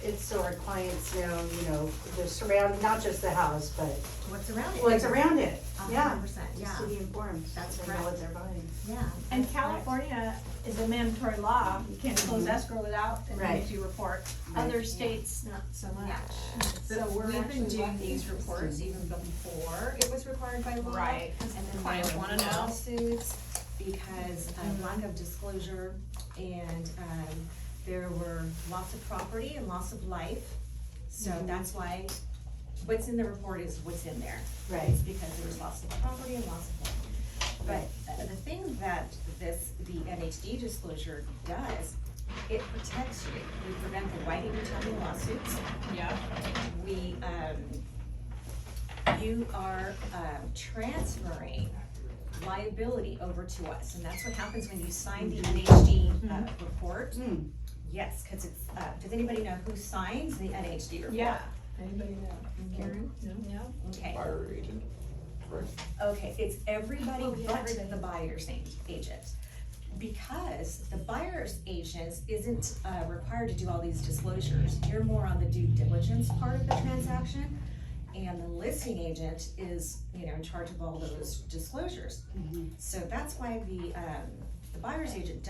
it's so our clients know, you know, the surround, not just the house, but What's around it? what's around it. Yeah. 100%, yeah. Just to be informed. That's so they know correct. what they're buying. Yeah. And that's correct. California is a mandatory law, you can't close escrow without an Right. ESG report. Right. Other states, not so much. Yeah. So we're We've been actually doing lucky. these reports even before it was required by law. Right, 'cause And then clients there were wanna know. lawsuits because of lack of disclosure and, there were loss of property and loss of life. So that's why what's in the report is what's in there. Right. It's because there was loss of property and loss of life. But the thing that the NHD disclosure does, it protects you. We prevent the writing and telling lawsuits. Yeah. We, you are, transferring liability over to us, and that's what happens when you sign the NHD, report. Mm. Yes, cause it's, does anybody know who signs the NHD report? Yeah. Anybody know? Karen? No? Okay, Buyer agent, right? okay, it's everybody Oh, yeah, but everybody. the buyer's agent. Because the buyer's agent isn't, required to do all these disclosures, you're more on the due diligence part of the transaction. And the listing agent is, you know, in charge of all those disclosures. So that's why the buyer's agent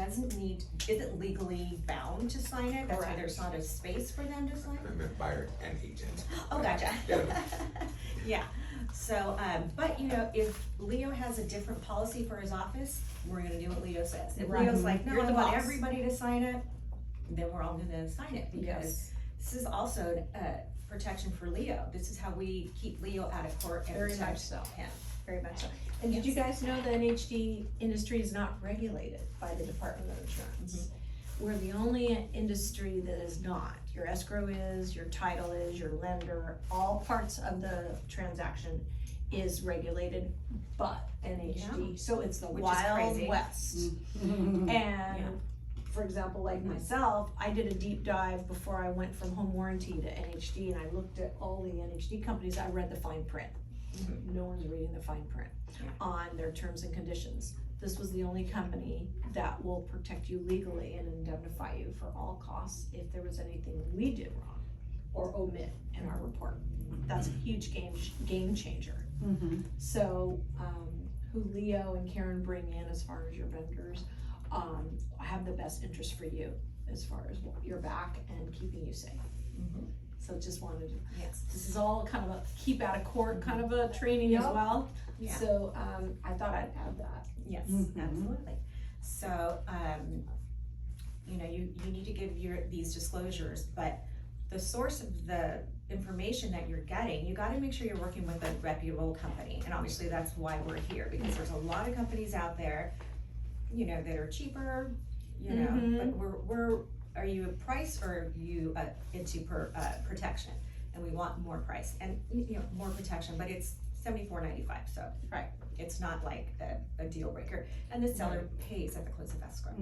isn't legally bound to sign it, that's why Correct. there's not a space for them to sign. I meant buyer and agent. Oh, gotcha. Yeah. Yeah, so, but you know, if Leo has a different policy for his office, we're gonna do what Leo says. If Right. Leo's like, no, You're I the want boss. everybody to sign it, then we're all gonna sign it, because Yes. this is also, protection for Leo. This is how we keep Leo out of court and Very much protect so. him. Very much so. And did you guys know the NHD industry is not regulated by the Department of Insurance? We're the only industry that is not. Your escrow is, your title is, your lender, all parts of the transaction is regulated but NHD. So it's the Which is Wild crazy. West. Mm. And for example, like myself, I did a deep dive before I went from home warranty to NHD, and I looked at all the NHD companies. I read the fine print. No one's reading the fine print on their terms and conditions. This was the only company that will protect you legally and indemnify you for all costs if there was anything we did wrong or omit in our report. That's a huge game changer. So, who Leo and Karen bring in as far as your vendors, have the best interest for you as far as your back and keeping you safe. So just wanted to, Yes. this is all kind of a keep out of court kind of a training as Yep. well. Yeah. So, I thought I'd add that. Yes, Mhm. absolutely. So, you know, you need to give these disclosures, but the source of the information that you're getting, you gotta make sure you're working with a reputable company. And obviously that's why we're here, because there's a lot of companies out there, you know, that are cheaper, you know, Mhm. but are you a price or are you into protection? And we want more price and, you know, more protection, but it's $74.95, so. Right. It's not like a deal breaker, and the seller pays at the close of escrow.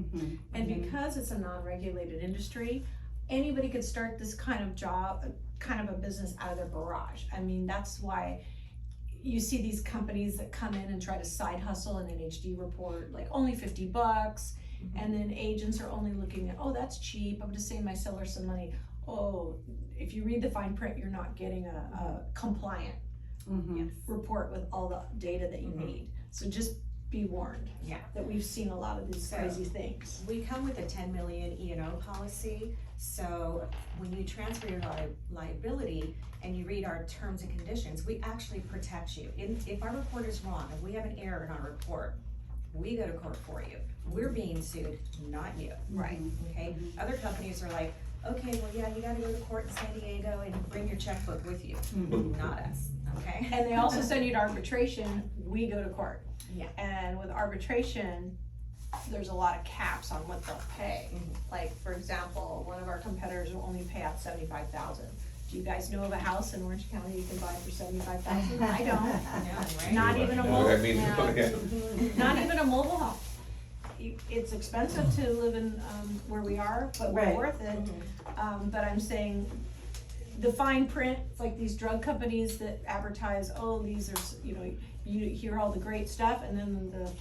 And because it's a non-regulated industry, anybody could start this kind of job, kind of a business out of their garage. I mean, that's why you see these companies that come in and try to side hustle an NHD report, like only $50. And then agents are only looking at, oh, that's cheap, I'm just saving my seller some money. Oh, if you read the fine print, you're not getting a compliant Yes. report with all the data that you need. So just be warned. Yeah. That we've seen a lot of these So- crazy things. We come with a 10 million E&O policy, so when you transfer your liability and you read our terms and conditions, we actually protect you. If our report is wrong, if we have an error in our report, we go to court for you. We're being sued, not you. Right. Okay? Other companies are like, okay, well, yeah, you gotta go to court in San Diego and bring your checkbook with you. Not us, okay? And they also send you to arbitration, we go to court. Yeah. And with arbitration, there's a lot of caps on what they'll pay. Like, for example, one of our competitors will only pay out $75,000. Do you guys know of a house in Orange County you can buy for $75,000? I don't. Yeah, right? Not even a No, mobile, I mean, not even a mobile home. It's expensive to live in, where we are, but we're Right. worth it. But I'm saying, the fine print, it's like these drug companies that advertise, oh, these are, you know, you hear all the great stuff, and then the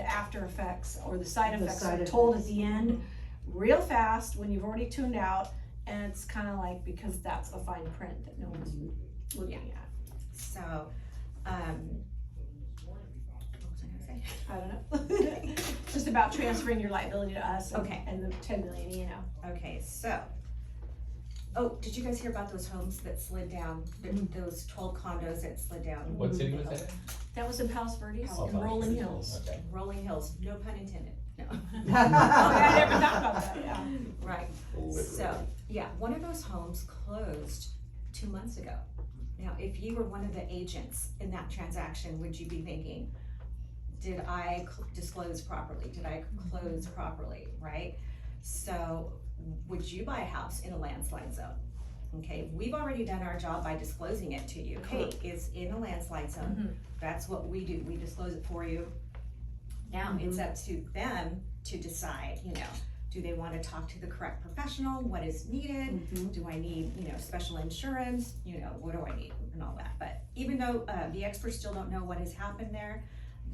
after effects or the side The effects side are told at effects. the end, real fast, when you've already tuned out, And it's kinda like, because that's a fine print that no one's looking at. So, what was I gonna say? I don't know. Just about transferring your liability to us and, Okay. and the 10 million, you know. Okay, so, oh, did you guys hear about those homes that slid down, those 12 condos that slid down? What city was that? That was in Palos Verdes Oh, and Rolling Hills. Okay. Rolling Hills, no pun intended, no. Oh, I never thought about that, yeah. Right, so, yeah, one of those homes closed 2 months ago. Now, if you were one of the agents in that transaction, would you be thinking, did I disclose properly? Did I close properly, right? So, would you buy a house in a landslide zone? Okay, we've already done our job by disclosing it to you. Hey, it's in a landslide zone. That's what we do, we disclose it for you. Now, it's up to them to decide, you know, do they wanna talk to the correct professional, what is needed? Do I need, you know, special insurance, you know, what do I need, and all that. But even though, the experts still don't know what has happened there,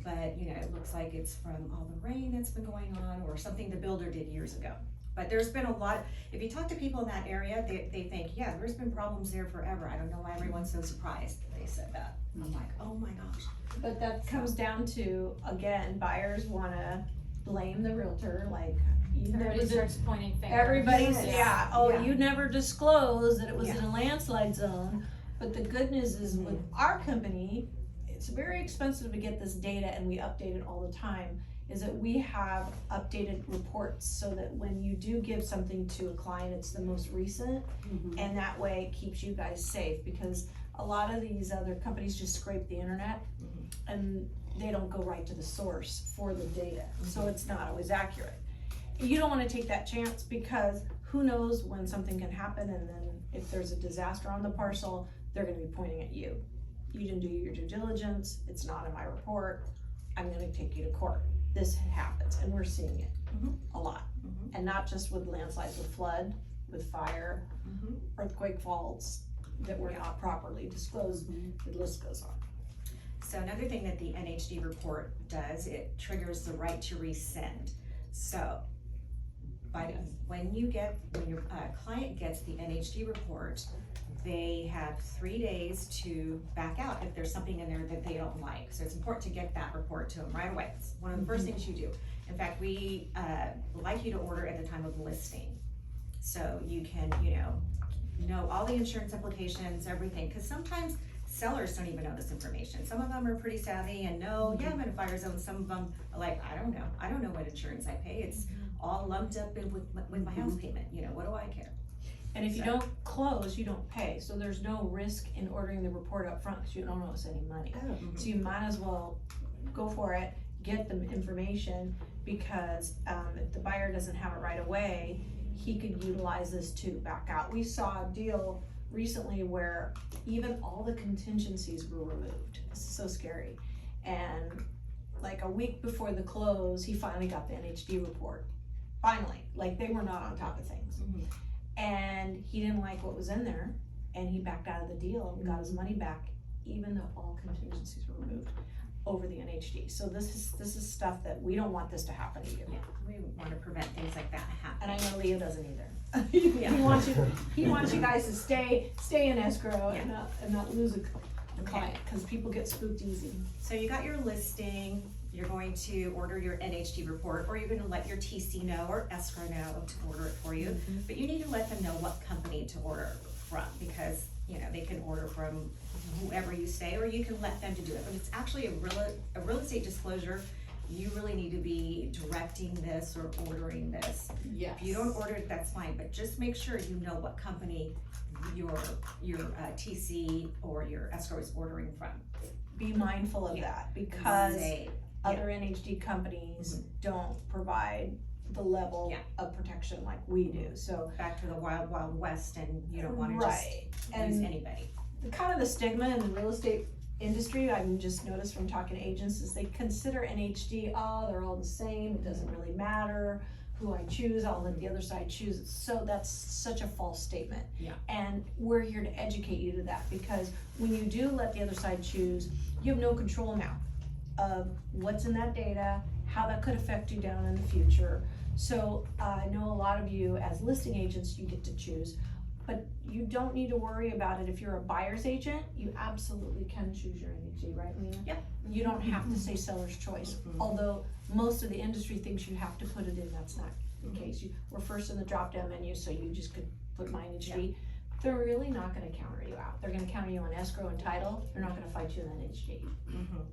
but, you know, it looks like it's from all the rain that's been going on, or something the builder did years ago. But there's been a lot, if you talk to people in that area, they think, yeah, there's been problems there forever, I don't know why everyone's so surprised they said that. I'm like, oh my gosh. But that comes down to, again, buyers wanna blame the realtor, like, you never Everybody starts pointing fingers. everybody's, Yes. yeah, oh, Yeah. you never disclosed that it was in Yeah. a landslide zone. But the good news is with our company, it's very expensive to get this data and we update it all the time, is that we have updated reports so that when you do give something to a client, it's the most recent. And that way it keeps you guys safe, because a lot of these other companies just scrape the internet and they don't go right to the source for the data, so it's not always accurate. You don't wanna take that chance, because who knows when something can happen, and then if there's a disaster on the parcel, they're gonna be pointing at you. You didn't do your due diligence, it's not in my report, I'm gonna take you to court. This happens, and we're seeing it a lot. And not just with landslides, with flood, with fire, earthquake faults that were not properly disclosed, the list goes on. So another thing that the NHD report does, it triggers the right to rescind. So, when your client gets the NHD report, they have 3 days to back out if there's something in there that they don't like. So it's important to get that report to them right away. It's one of the first things you do. In fact, we like you to order at the time of listing. So you can, know all the insurance implications, everything, because sometimes sellers don't even know this information. Some of them are pretty savvy and know, yeah, I'm in a fire zone. Some of them are like, I don't know what insurance I pay. It's all lumped up in with my house payment, what do I care? And if you don't close, you don't pay, so there's no risk in ordering the report up front, because you don't owe us any money. So you might as well go for it, get the information, because if the buyer doesn't have it right away, he could utilize this to back out. We saw a deal recently where even all the contingencies were removed. It's so scary. And like a week before the close, he finally got the NHD report. Finally, like they were not on top of things. And he didn't like what was in there, and he backed out of the deal and got his money back, even though all contingencies were removed over the NHD. So this is stuff that we don't want this to happen to you. Yeah, we want to prevent things like that And happening. I know Leo doesn't either. He wants you guys to stay in escrow and not lose a client, because people get spooked easy. So you got your listing, you're going to order your NHD report, or you're gonna let your TC know or escrow know to order it for you. But you need to let them know what company to order from, because, they can order from whoever you say, or you can let them to do it. But it's actually a real estate disclosure. You really need to be directing this or ordering this. Yes. If you don't order it, that's fine, but just make sure you know what company your TC or your escrow is ordering from. Be mindful of Yeah. that, because Say, other NHD companies don't provide the level Yeah. of protection like we do, so. back to the wild, wild west, and you don't wanna just Right. use And anybody. kind of the stigma in the real estate industry, I've just noticed from talking to agents, is they consider NHD, they're all the same, it doesn't really matter who I choose, I'll let the other side choose. So that's such a false statement. Yeah. And we're here to educate you to that, because when you do let the other side choose, you have no control now of what's in that data, how that could affect you down in the future. So I know a lot of you as listing agents, you get to choose, but you don't need to worry about it if you're a buyer's agent. You absolutely can choose your NHD, right, Lena? Yep. You don't have to say seller's choice, Mhm. although most of the industry thinks you have to put it in, that's not the case. We're first in the drop-down menu, so you just could put my NHD. They're really not gonna counter you out. They're gonna counter you on escrow and title. They're not gonna fight you in NHD.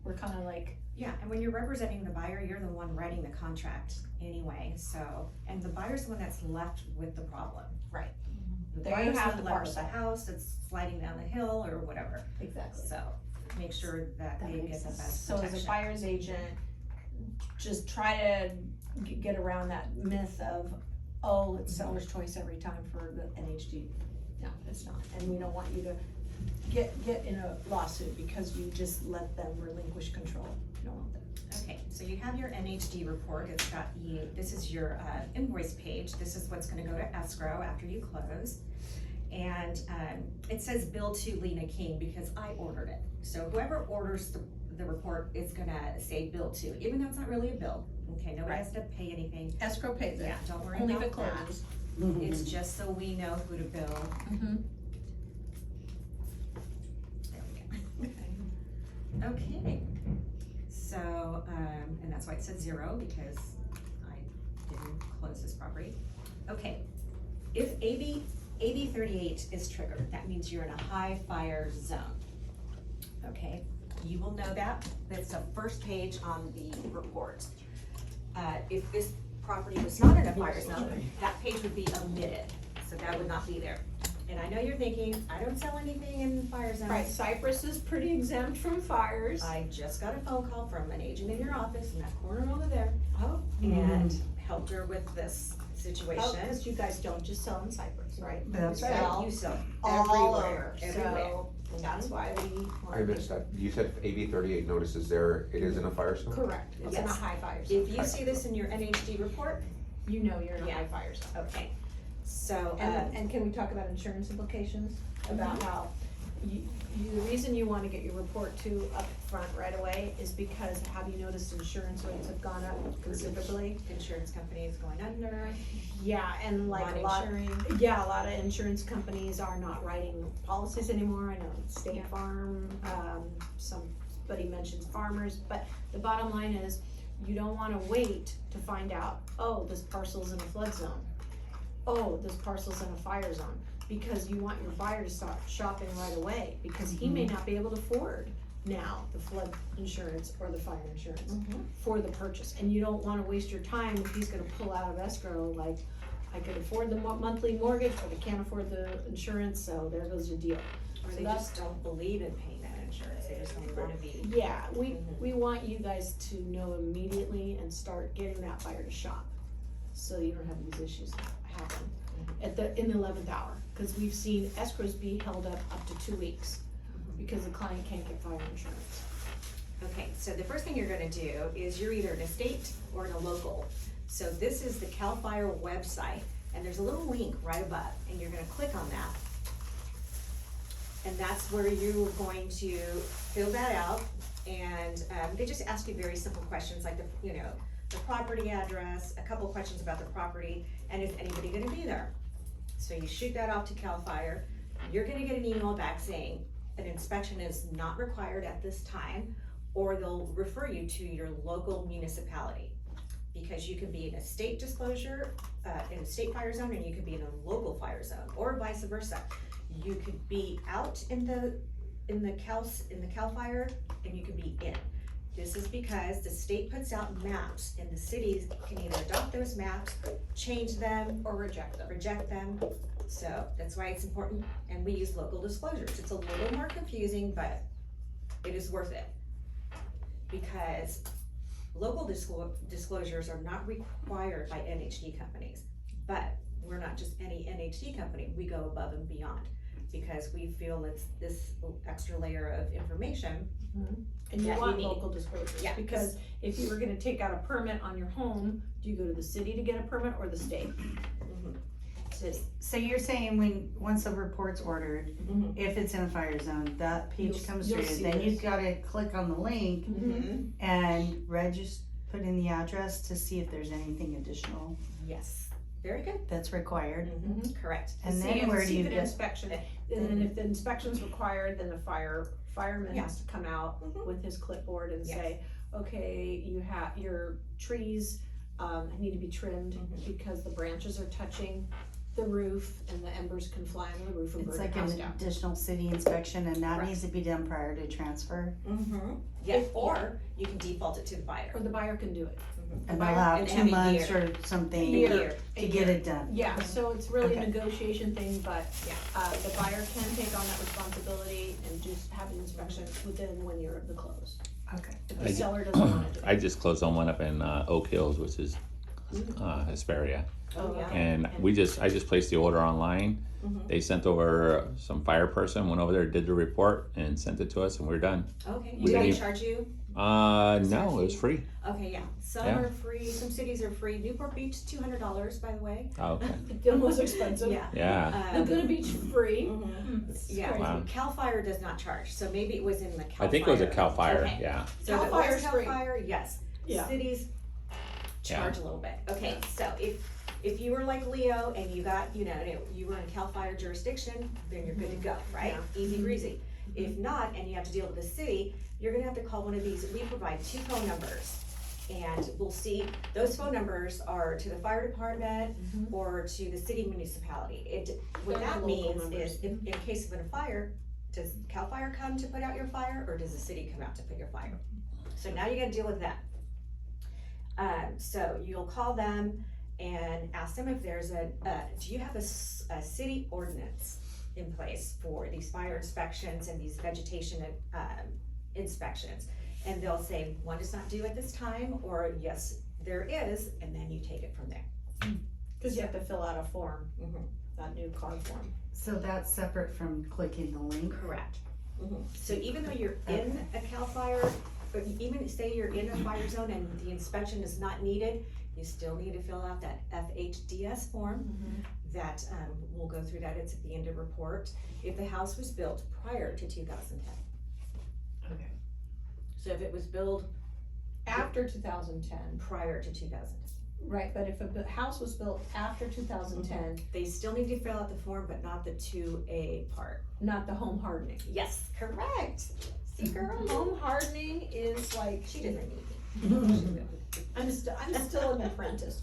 We're kinda like, Yeah, and when you're representing the buyer, you're the one writing the contract anyway, so, and the buyer's the one that's left with the problem. Right. The There you buyer's have the the one left with the parcel. house that's sliding down the hill or whatever, exactly. so make sure that That they makes get the sense. best So protection. as a buyer's agent, just try to get around that myth of, oh, it's seller's choice every time for the NHD. No, it's not, and we don't want you to get in a lawsuit because you just let them relinquish control. You don't want that. Okay, so you have your NHD report, it's got you, this is your invoice page, this is what's gonna go to escrow after you close. And it says bill to Lena King because I ordered it. So whoever orders the report is gonna say bill to, even though it's not really a bill. Okay, nobody has to pay anything. Escrow pays it, Yeah, don't worry only if it about that. closes. It's just so we know who to bill. Mm-hmm. There we go. Okay, so, and that's why it said 0 because I didn't close this property. Okay, if AB 38 is triggered, that means you're in a high fire zone. Okay, you will know that, that's the first page on the report. If this property was not in a fire zone, that page would be omitted, so that would not be there. And I know you're thinking, I don't sell anything in fire zones. Right, Cypress is pretty exempt from fires. I just got a phone call from an agent in your office in that corner over there Oh. and helped her with this situation. Oh, cause you guys don't just sell in Cypress, right? That's You right. sell You sell all everywhere, over, everywhere. so that's why we. I missed that. You said AB 38 notices there, it is in a fire zone? Correct, it's in a Yes. high fire zone. If you see this in your NHD report, You know you're in a Yeah. high fire zone. okay. So, And can we talk about insurance implications? About how the reason you wanna get your report to up front right away is because have you noticed insurance rates have gone up considerably? insurance companies going under, Yeah, and like not a lot, insuring. yeah, a lot of insurance companies are not writing policies anymore. I know State Yeah. Farm, somebody mentions Farmers, but the bottom line is you don't wanna wait to find out, oh, this parcel's in a flood zone. Oh, this parcel's in a fire zone, because you want your buyer to start shopping right away, because he may not be able to afford now the flood insurance or the fire insurance for the purchase, and you don't wanna waste your time if he's gonna pull out of escrow, like, I could afford the monthly mortgage, but I can't afford the insurance, so there goes your deal. Or So they that's- just don't believe in paying that insurance, they just don't wanna be. Yeah, we want you guys to know immediately and start getting that buyer to shop, so you don't have these issues happen in the 11th hour, cause we've seen escrows be held up to 2 weeks, because the client can't get fire insurance. Okay, so the first thing you're gonna do is you're either in a state or in a local. So this is the CAL FIRE website, and there's a little link right above, and you're gonna click on that. And that's where you're going to fill that out, and they just ask you very simple questions like the property address, a couple questions about the property, and is anybody gonna be there? So you shoot that off to CAL FIRE, you're gonna get an email back saying an inspection is not required at this time, or they'll refer you to your local municipality. Because you could be in a state disclosure, in a state fire zone, and you could be in a local fire zone, or vice versa. You could be out in the CAL FIRE, and you could be in. This is because the state puts out maps, and the cities can either adopt those maps, change them, Or reject them. reject them. So that's why it's important, and we use local disclosures. It's a little more confusing, but it is worth it. Because local disclosures are not required by NHD companies, but we're not just any NHD company, we go above and beyond. Because we feel it's this extra layer of information. And you that want need. local disclosures, Yeah, because if you were gonna take out a permit on your home, do you go to the city to get a permit or the state? So you're saying once a report's ordered, if it's in a fire zone, that page You'll- comes you'll through, see then this. you've gotta click on the link and register, put in the address to see if there's anything additional Yes, very good. that's required. Correct. And See then if- where do see you if an get, inspection, and then if the inspection's required, then the fireman Yeah. has to come out Mhm. with his clipboard and Yes. say, okay, you have, your trees, need to be trimmed Mhm. because the branches are touching the roof and the embers can fly on the roof and it's burn like the house an down. additional city inspection and that Correct. needs to be done prior to transfer. Yeah, If- or you can default it to the buyer. Or the buyer can do it. And Buyer- they'll have and 2 have a months year. or something A to year. get it done. Yeah, so it's really a Okay. negotiation thing, but, Yeah. the buyer can take on that responsibility and just have an inspection within 1 year of the close. Okay. If I the ju- seller doesn't want to do I it. just closed on one up in Oak Hills, which is Hesperia, Oh, yeah. and I just placed the order online. Mhm. They sent over some fire person, went over there, did the report, and sent it to us, and we're done. Okay, We do they didn't- charge you? No, it was free. Okay, yeah, some Yeah. are free, some cities are free. Newport Beach, $200, by the way. Oh, okay. The most expensive. Yeah. Yeah, Laguna Beach free. Mhm. It's Yeah, crazy. Wow. Cal Fire does not charge, so maybe it was in the Cal Fire. I think it was a Cal Fire. Okay. Yeah, So Cal if it was Fire's Cal free. Fire, yes. Yeah. Cities charge a little bit. Okay, so if you were like Leo and you got, you were in Cal Fire jurisdiction, then you're good to go, right? Easy breezy. If not, and you have to deal with the city, you're gonna have to call one of these. We provide 2 phone numbers. And we'll see, those phone numbers are to the fire department or to the city municipality. What They're that the local means numbers. is, in case of a fire, does Cal Fire come to put out your fire, or does the city come out to put your fire? So now you gotta deal with that. So you'll call them and ask them if there's do you have a city ordinance in place for these fire inspections and these vegetation, inspections? And they'll say, one is not due at this time, or yes, there is, and then you take it from there. Cause you have to fill out a form, Mhm. that new card form. So that's separate from clicking the link. Correct. So even though you're in a Cal Fire, or even say you're in a fire zone and the inspection is not needed, you still need to fill out that FHDS form. That, we'll go through that, it's at the end of report, if the house was built prior to 2010. Okay. So if it was built After 2010, prior to 2010, right, but if a house was built after 2010, they still need to fill out the form, but not the 2A part. not the home hardening. Yes, correct. See, girl, Home hardening is like, she doesn't need me. I'm still an apprentice.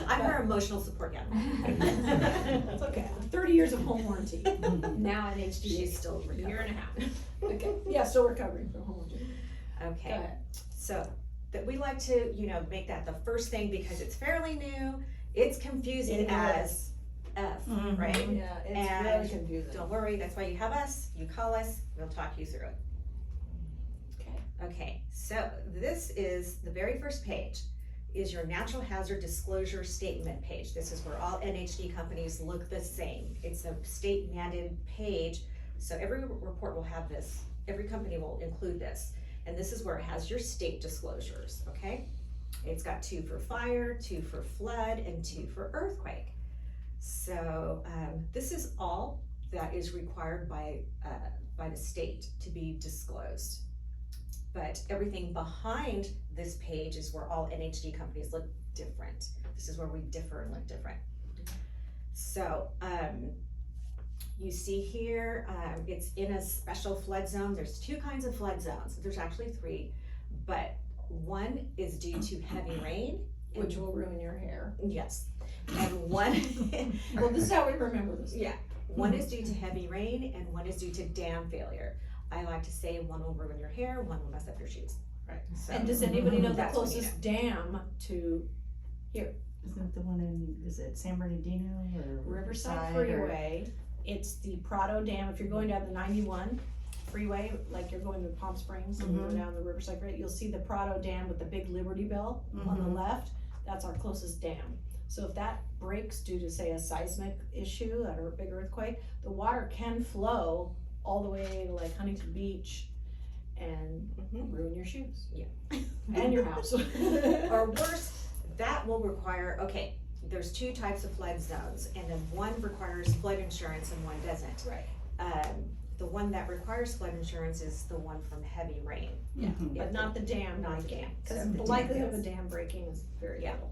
I'm her emotional support gal. It's okay, 30 years of home warranty, now in HD. She's still a recovering. year and a half. Okay, yeah, still recovering from home warranty. Go Okay, ahead. so that we like to, make that the first thing because it's fairly new. It's confusing It as F, Mhm. right? Yeah, it's And really confusing. Don't worry, that's why you have us. You call us, we'll talk you through it. Okay. Okay, so this is the very first page, is your natural hazard disclosure statement page. This is where all NHD companies look the same. It's a state mandated page, so every report will have this, every company will include this. And this is where it has your state disclosures, okay? It's got 2 for fire, 2 for flood, and 2 for earthquake. So, this is all that is required by the state to be disclosed. But everything behind this page is where all NHD companies look different. This is where we differ and look different. So, you see here, it's in a special flood zone. There's 2 kinds of flood zones. There's actually 3, but one is due to heavy rain. and- Which will ruin your hair. Yes, and one, Well, this is how we remember this. yeah, one is due to heavy rain and one is due to dam failure. I like to say one will ruin your hair, one will mess up your shoes. Right. So, And does anybody know the That's what you closest dam to Isn't the one is it San Bernardino or Riverside or- Freeway? It's the Prado Dam. If you're going down the 91 freeway, like you're going to Palm Springs and you're down the Riverside Freeway, you'll see the Prado Dam with the big Liberty Bell on the Mhm. left. That's our closest dam. So if that breaks due to, say, a seismic issue or a big earthquake, the water can flow all the way to like Huntington Beach and ruin your shoes. Yeah. And your house. or worse, that will require, okay, there's 2 types of flood zones, and then one requires flood insurance and one doesn't. Right. the one that requires flood insurance is the one from heavy rain. But not the dam Not the breaking, dam. cause So the the dam likelihood of a is- dam breaking is very Yeah. little.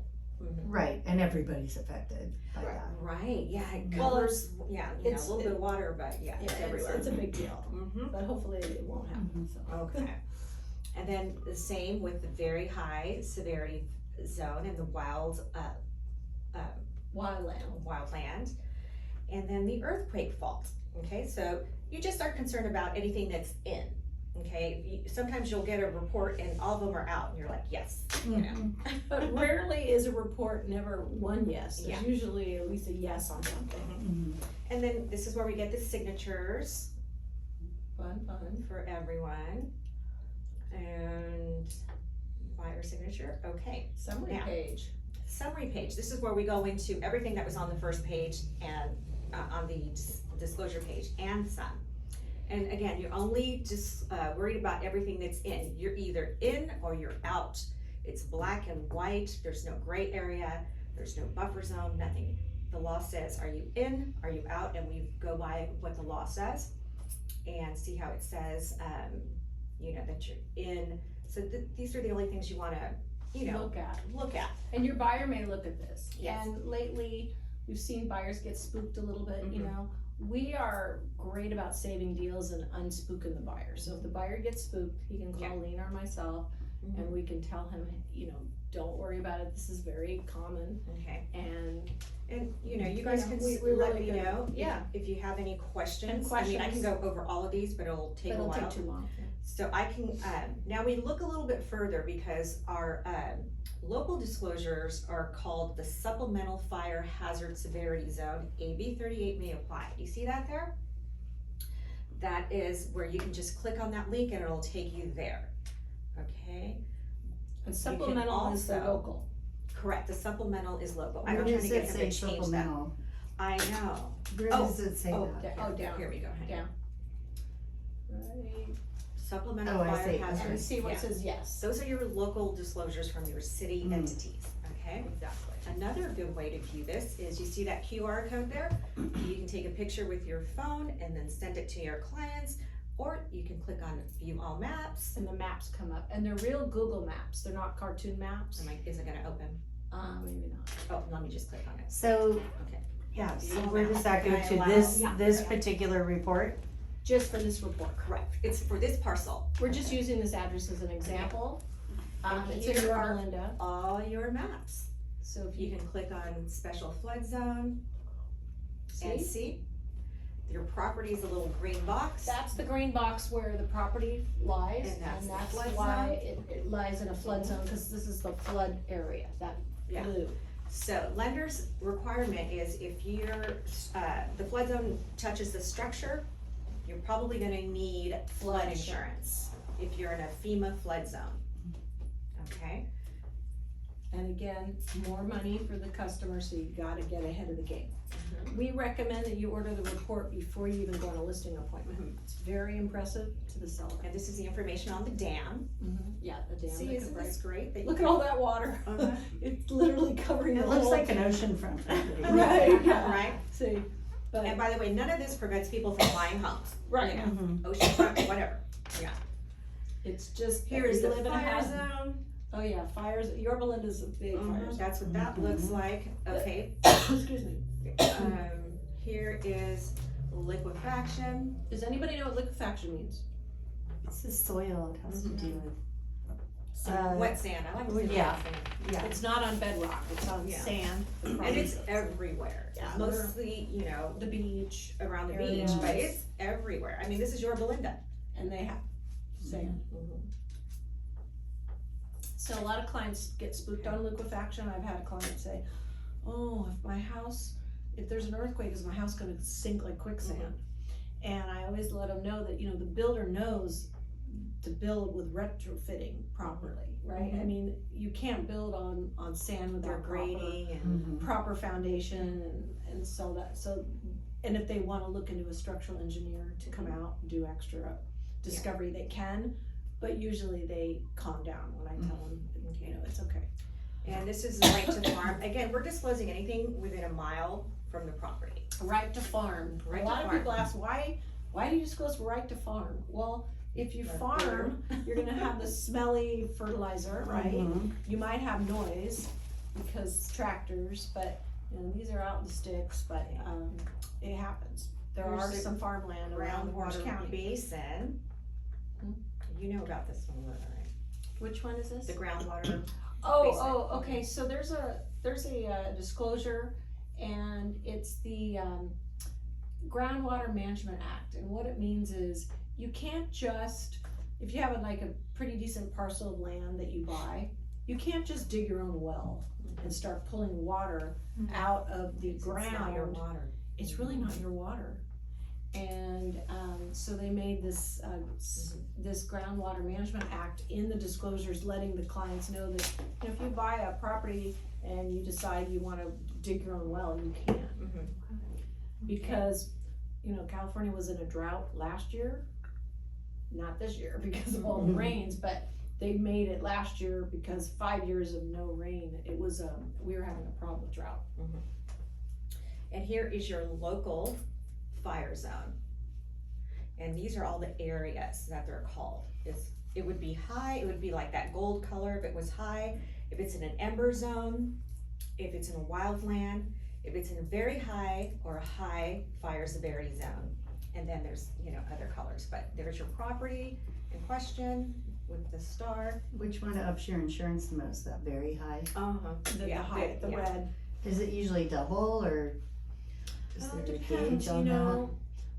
Right, and everybody's affected by Right. that. Right, yeah, it Well, covers, yeah, you know, a it's- little bit of water, but yeah, it's Yeah, everywhere. it's a big deal, Mhm. but hopefully it won't happen, so. Okay. And then the same with the very high severity zone and the wildland. And then the earthquake fault, okay? So you just are concerned about anything that's in, okay? Sometimes you'll get a report and all of them are out and you're like, yes, you know. But rarely is a report never one yes, Yeah. there's usually at least a yes on something. And then this is where we get the signatures Fun. for everyone. And buyer signature, okay. Summary Now. page. Summary page, this is where we go into everything that was on the first page and on the disclosure page and some. And again, you're only just worried about everything that's in. You're either in or you're out. It's black and white, there's no gray area, there's no buffer zone, nothing. The law says, are you in, are you out? And we go by what the law says and see how it says, you know, that you're in. So these are the only things you wanna, you know, Look at. look at. And your buyer may look at this. Yes. And lately, we've seen buyers get spooked a little bit, you Mhm. know. We are great about saving deals and unspooking the buyer. So if the buyer gets spooked, he can Yeah. call Lena or myself Mhm. and we can tell him, you know, don't worry about it, this is very common. Okay. And And, you know, you guys Yeah, can we're let really me good. know Yeah. if you have any questions. And I mean, I can questions. go over all of these, but it'll take a it'll while. take too long. So I can, now we look a little bit further because our, local disclosures are called the Supplemental Fire Hazard Severity Zone. AB 38 may apply. You see that there? That is where you can just click on that link and it'll take you there. Okay, And supplemental is the also- local. correct, the supplemental is local. I'm Where trying to does get it him say to change that. supplemental? I know. Where Oh, does it say oh, that? Oh, down. Here we go, honey. Down. Right. Supplemental Oh, I fire see. hazard. And see where yeah. it says yes. Those are your local disclosures from your city Mm. entities, okay? Exactly. Another good way to view this is you see that QR code there? You can take a picture with your phone and then send it to your clients, or you can click on view all maps. And the maps come up, and they're real Google Maps, they're not cartoon maps. Is it gonna open? Maybe not. Oh, let me just click on it. So, Okay. yeah, so View where does that go Can I to? allow- This, Yeah. this particular report? Just for this report. Correct, it's for this parcel. We're just using this address as an example. And It's here in are- Yorba Linda, All your maps. so if You you can click on special flood zone and see, see. Your property is a little green box. that's the green box where the property lies, And that's and the that's flood why it lies in a flood zone, cause this is the flood area, that Yeah. blue. So lender's requirement is if the flood zone touches the structure, you're probably gonna need flood Flood insurance if you're in a FEMA flood zone. Okay, And again, more money for the customer, so you gotta get ahead of the game. We recommend that you order the report before you even go on a listing appointment. It's very impressive to the seller. and this is the information on the dam. Yeah, the dam. See, that isn't could this break. great? that you Look at can- all that water. Uh-huh. It's literally covering the It whole. looks like an oceanfront property. Right, yeah. Right? See, but, And by the way, none of this prevents people from buying homes. right, You know, Mhm. oceanfront, whatever. it's just. that Here we is the live in a fire house- zone. Oh, yeah, fires, Yorba Linda's a big fire zone. That's what that looks like. Okay, Excuse me. here is liquefaction. Does anybody know what liquefaction means? It's the soil it has to do with. Wet sand, I like to say yeah. wet sand. Yeah, It's not on bedrock, it's on Yeah. sand. And it's everywhere. Yeah. Mostly, you know, The beach, around the Areas. beach, but it's everywhere. I mean, this is your Belinda. and they have sand. So a lot of clients get spooked on liquefaction. I've had a client say, oh, if there's an earthquake, is my house gonna sink like quicksand? And I always let them know that, you know, the builder knows to build with retrofitting properly, right? I mean, you can't build on sand They're without proper, grading and, Mhm. proper foundation and and if they wanna look into a structural engineer to come out and do extra discovery, they can, but usually they calm down when I tell them, you know, it's okay. and this is the right to farm. Again, we're disclosing anything within a mile from the property. Right to farm. Right A to lot of farm. people ask, why why do you just goes right to farm? Well, if you farm, you're gonna have the smelly fertilizer, right? Mhm. You might have noise because tractors, but, you know, these are out in the sticks, but, it happens. There There's are the some farmland around Orange Groundwater County. basin. You know about this one, Lorna, right? Which one is this? The groundwater. Oh, basin. okay, so there's a disclosure, and it's the, Groundwater Management Act, and what it means is, you can't just, if you have a pretty decent parcel of land that you buy, you can't just dig your own well and start pulling water out of the It's not your ground. water. It's really not your water. And, so they made this, this Groundwater Management Act in the disclosures, letting the clients know that, you know, if you buy a property and you decide you wanna dig your own well, you can. Because, you know, California was in a drought last year, not this year because of all the rains, but they made it last year because 5 years of no rain, it was, we were having a problem with drought. And here is your local fire zone. And these are all the areas that they're called. It would be high, it would be like that gold color if it was high, if it's in an ember zone, if it's in a wildland, if it's in a very high or a high fire severity zone. And then there's, you know, other colors, but there's your property in question with the star. Which one ups your insurance the most, that very high? The Yeah, high, the yeah. red. Is it usually double, or is there a Depends, gauge you on that? know,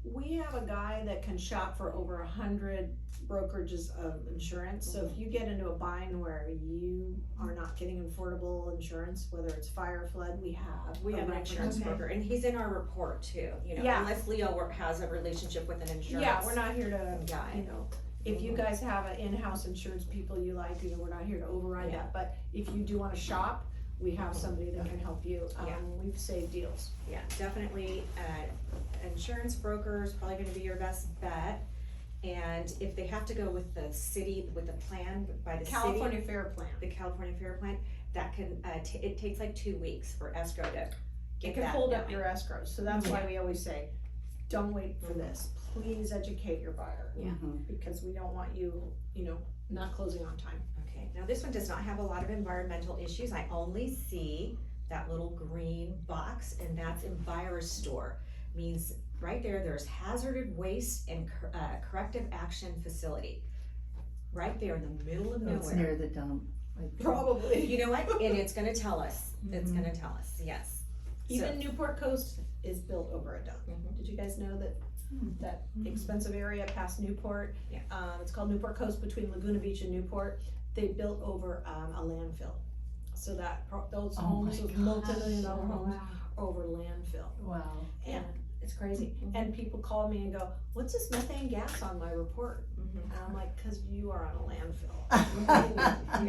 we have a guy that can shop for over 100 brokerages of insurance, so if you get into a bind where you are not getting affordable insurance, whether it's fire, flood, we have We a have an reference. insurance broker, and he's in our report too, you know, Yeah. unless Leo has a relationship with an insurance. Yeah, we're not here to, guy. you know, if you guys have an in-house insurance people you like, you know, we're not here to override Yeah. that, but if you do wanna shop, we have somebody that can help you, Yeah. we've saved deals. Yeah, definitely, insurance broker is probably gonna be your best bet. And if they have to go with the city, with the plan by the city. California Fair Plan. The California Fair Plan, that can, it takes like 2 weeks for escrow to It get can that hold up going. your escrows, so that's why we always say, don't wait for this, please educate your buyer. Yeah. Mhm. Because we don't want you, you know, not closing on time. Okay, now this one does not have a lot of environmental issues, I only see that little green box, and that's EnviroStore. Means right there's hazardous waste and corrective action facility. Right there in the middle of So it's nowhere. near the dump. like- Probably. You know what, and it's gonna tell us, it's Mhm. gonna tell us, yes. Even Newport Coast is built over a dump. Mhm. Did you guys know that, Hmm. that expensive area past Newport? Yeah. It's called Newport Coast between Laguna Beach and Newport. They built over, a landfill. So that, those Oh homes, my those multi-million-dollar gosh. homes are over landfill. Wow. And it's crazy. Mhm. And people call me and go, what's this methane gas on my report? Mhm. And I'm like, cause you are on a landfill.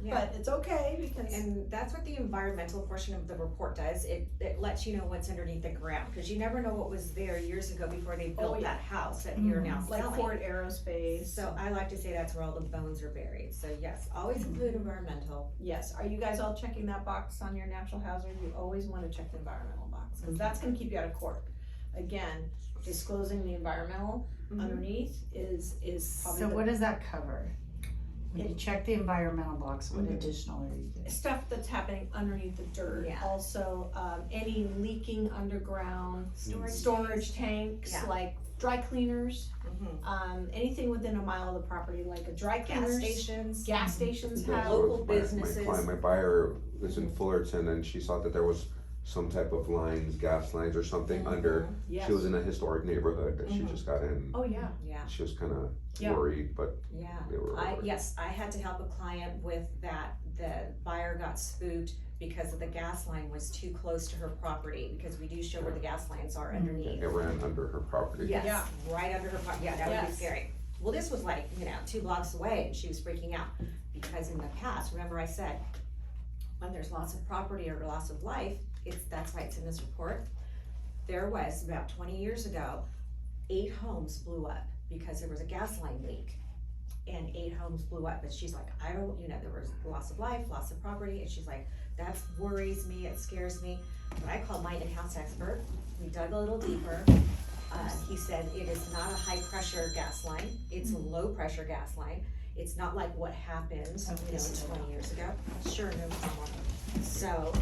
Yeah. But it's okay because. And that's what the environmental portion of the report does, it lets you know what's underneath the ground, cause you never know what was there years ago before they built yeah. that house that you're now Like selling. Ford Aerospace. So I like to say that's where all the bones are buried, so yes, always include environmental. Yes, are you guys all checking that box on your natural hazard? You always wanna check the environmental box, cause that's gonna keep you out of court. Again, disclosing the environmental Mhm. underneath is probably So the what does that cover? When you check the environmental box, what Mhm. additional are you doing? stuff that's happening underneath the dirt. Yeah. Also, any leaking underground, Storage storage tanks, Yeah. like dry cleaners, Mhm. anything within a mile of the property, like a dry Gas cleaners. stations. Gas stations That have, local was my businesses. client, my buyer was in Fullerton, and she thought that there was some type of lines, gas lines or something under. yes. She was in a historic neighborhood that she Mhm. just got in. Oh, yeah. Yeah, She was kinda Yeah. worried, but yeah. they were over it. Yes, I had to help a client with that, the buyer got spooked because of the gas line was too close to her property, because we do show where the gas lines are underneath. It ran under her property. Yes, Yeah. right under her property, yeah, that would be Yes. scary. Well, this was like, 2 blocks away, and she was freaking out, because in the past, remember I said, when there's loss of property or loss of life, that's why it's in this report. There was, about 20 years ago, 8 homes blew up because there was a gas line leak. And 8 homes blew up, but she's like, I don't, there was loss of life, loss of property, and she's like, that worries me, it scares me. But I called my in-house expert, we dug a little deeper, He said it is not a high pressure gas line, it's a low pressure gas line. It's not like what happened, 20 years ago. Sure, no problem. So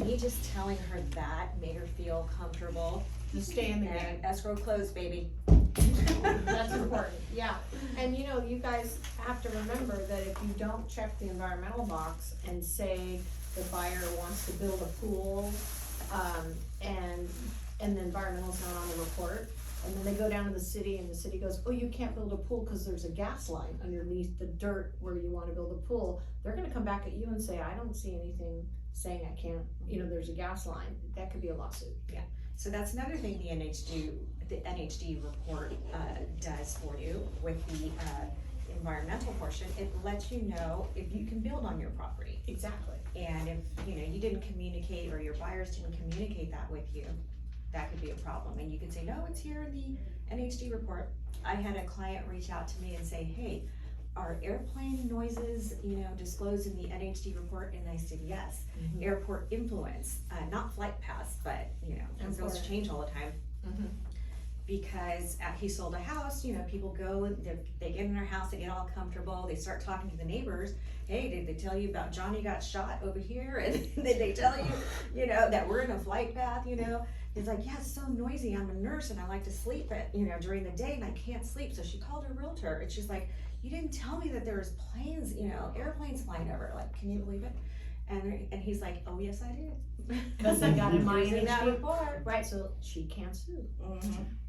me just telling her that made her feel comfortable. To stay in the game. And escrow closed, baby. That's important, yeah. And you guys have to remember that if you don't check the environmental box and say the buyer wants to build a pool, and the environmental's not on the report, and then they go down to the city and the city goes, oh, you can't build a pool because there's a gas line underneath the dirt where you wanna build a pool, they're gonna come back at you and say, I don't see anything saying I can't, there's a gas line. That could be a lawsuit. So that's another thing the NHD report does for you with the environmental portion. It lets you know if you can build on your property. Exactly. And if, you didn't communicate or your buyers didn't communicate that with you, that could be a problem. And you can say, no, it's here in the NHD report. I had a client reach out to me and say, hey, are airplane noises, disclosed in the NHD report? And I said, yes. Airport influence, not flight paths, but, because those Important. change all the time. Because he sold a house, people go and they get in their house, they get all comfortable, they start talking to the neighbors. Hey, did they tell you about Johnny got shot over here? And did they tell you, that we're in a flight path, He's like, yeah, it's so noisy. I'm a nurse and I like to sleep during the day and I can't sleep. So she called her realtor and she's like, you didn't tell me that there was planes, airplanes flying over. Like, can you believe it? And he's like, oh, yes, I did. Because I got in my Using that NHD report. Right, so she can't sue.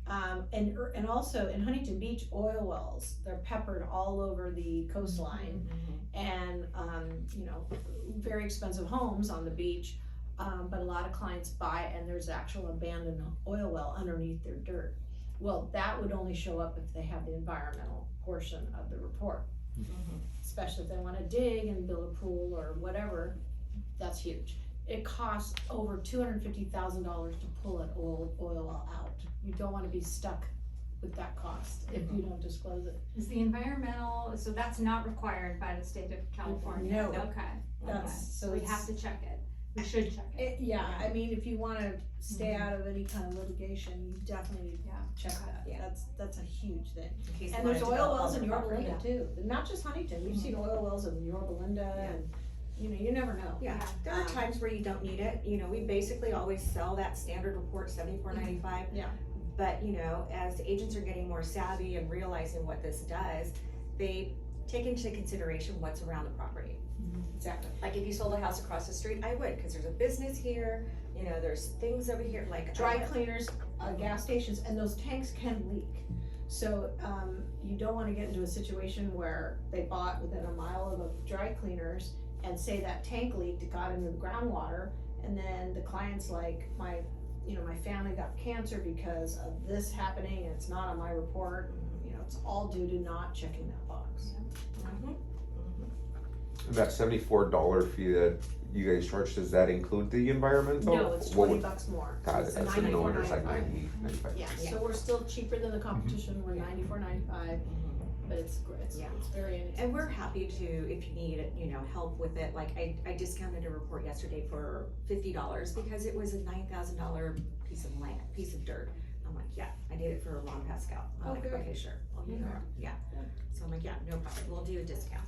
And also in Huntington Beach, oil wells, they're peppered all over the coastline. And, very expensive homes on the beach. But a lot of clients buy and there's actual abandoned oil well underneath their dirt. Well, that would only show up if they have the environmental portion of the report. Especially if they wanna dig and build a pool or whatever, that's huge. It costs over $250,000 to pull an oil well out. You don't wanna be stuck with that cost if you don't disclose it. Is the environmental, so that's not required by the state of California? No. Okay, That's, so we have to check it, we should check it. Yeah, I mean, if you wanna stay out of any kind of litigation, you definitely need Yeah. to check that. Yeah. That's a huge thing. In case And they there's wanted to oil go wells on in their Yorba property. Linda too, not just Huntington, we've seen oil wells in Yorba Linda and, you never know. Yeah, there are times where you don't need it, we basically always sell that standard report, $74.95. Yeah. But, as agents are getting more savvy and realizing what this does, they take into consideration what's around the property. Exactly. Like if you sold a house across the street, I would, cause there's a business here, there's things over here, like. Dry cleaners, gas stations, and those tanks can leak. So, you don't wanna get into a situation where they bought within a mile of a dry cleaners and say that tank leaked, it got into the groundwater, and then the client's like, my family got cancer because of this happening, and it's not on my report, it's all due to not checking that box. That $74 fee that you guys charge, does that include the environmental? No, it's What $20 would- more. God, It's that's no wonder it's like 94.95. 95. Yeah, so we're still cheaper than the competition, we're $94.95, but it's Yeah. very inexpensive. And we're happy to, if you need, help with it, like I discounted a report yesterday for $50 because it was a $9,000 piece of land, piece of dirt. I'm like, yeah, I did it for Long Pascal. I'm like, good. okay, sure, I'll do that, yeah. So I'm like, yeah, no problem, we'll do a discount.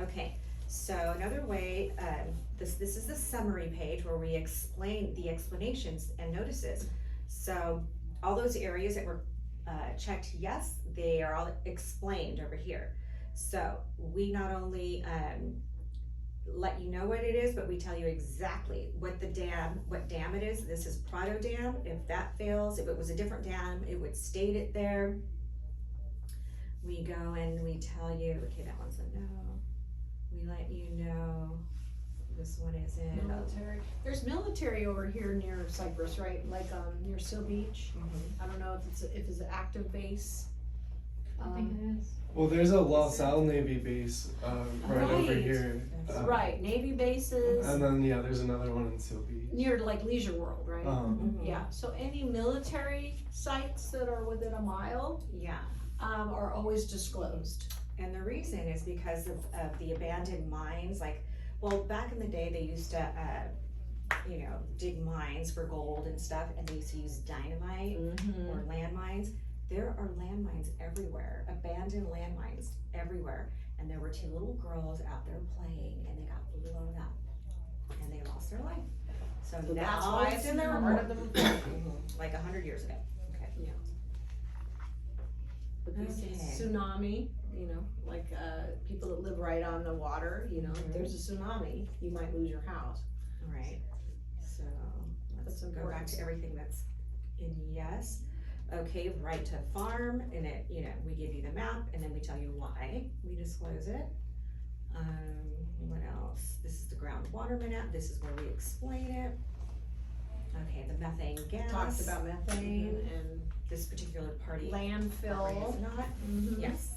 Okay, so another way, this is the summary page where we explain the explanations and notices. So all those areas that were checked yes, they are all explained over here. So we not only let you know what it is, but we tell you exactly what dam it is. This is Prado Dam. If that fails, if it was a different dam, it would state it there. We go and we tell you, okay, that one's a no. We let you know this one isn't. Military. There's military over here near Cypress, right? Like near Seal Beach. I don't know if it's an active base. I think it is. Well, there's a La Salle Navy base right over Right. here. Right, Navy bases And then, yeah, there's another one in Seal Beach. near like Leisure World, right? Yeah. So any military sites that are within a mile Yeah. are always disclosed. And the reason is because of the abandoned mines, like, well, back in the day, they used to you know, dig mines for gold and stuff, and they used to use dynamite or landmines. There are landmines everywhere, abandoned landmines everywhere. And there were two little girls out there playing, and they got blown up, and they lost their life. So So now that's why it's in their part report. of the report. Like 100 years ago. Okay. But this is Okay. tsunami, you know, like, people that live right on the water, you know, if there's a tsunami, you might lose your house. All right. So let's That's go back important. to everything that's in yes. Okay, right to farm, and it, you know, we give you the map, and then we tell you why we disclose it. What else? This is the groundwater map. This is where we explain it. Okay, the methane gas. Talked about methane and This particular party. landfill. Is not. Mhm. Yes.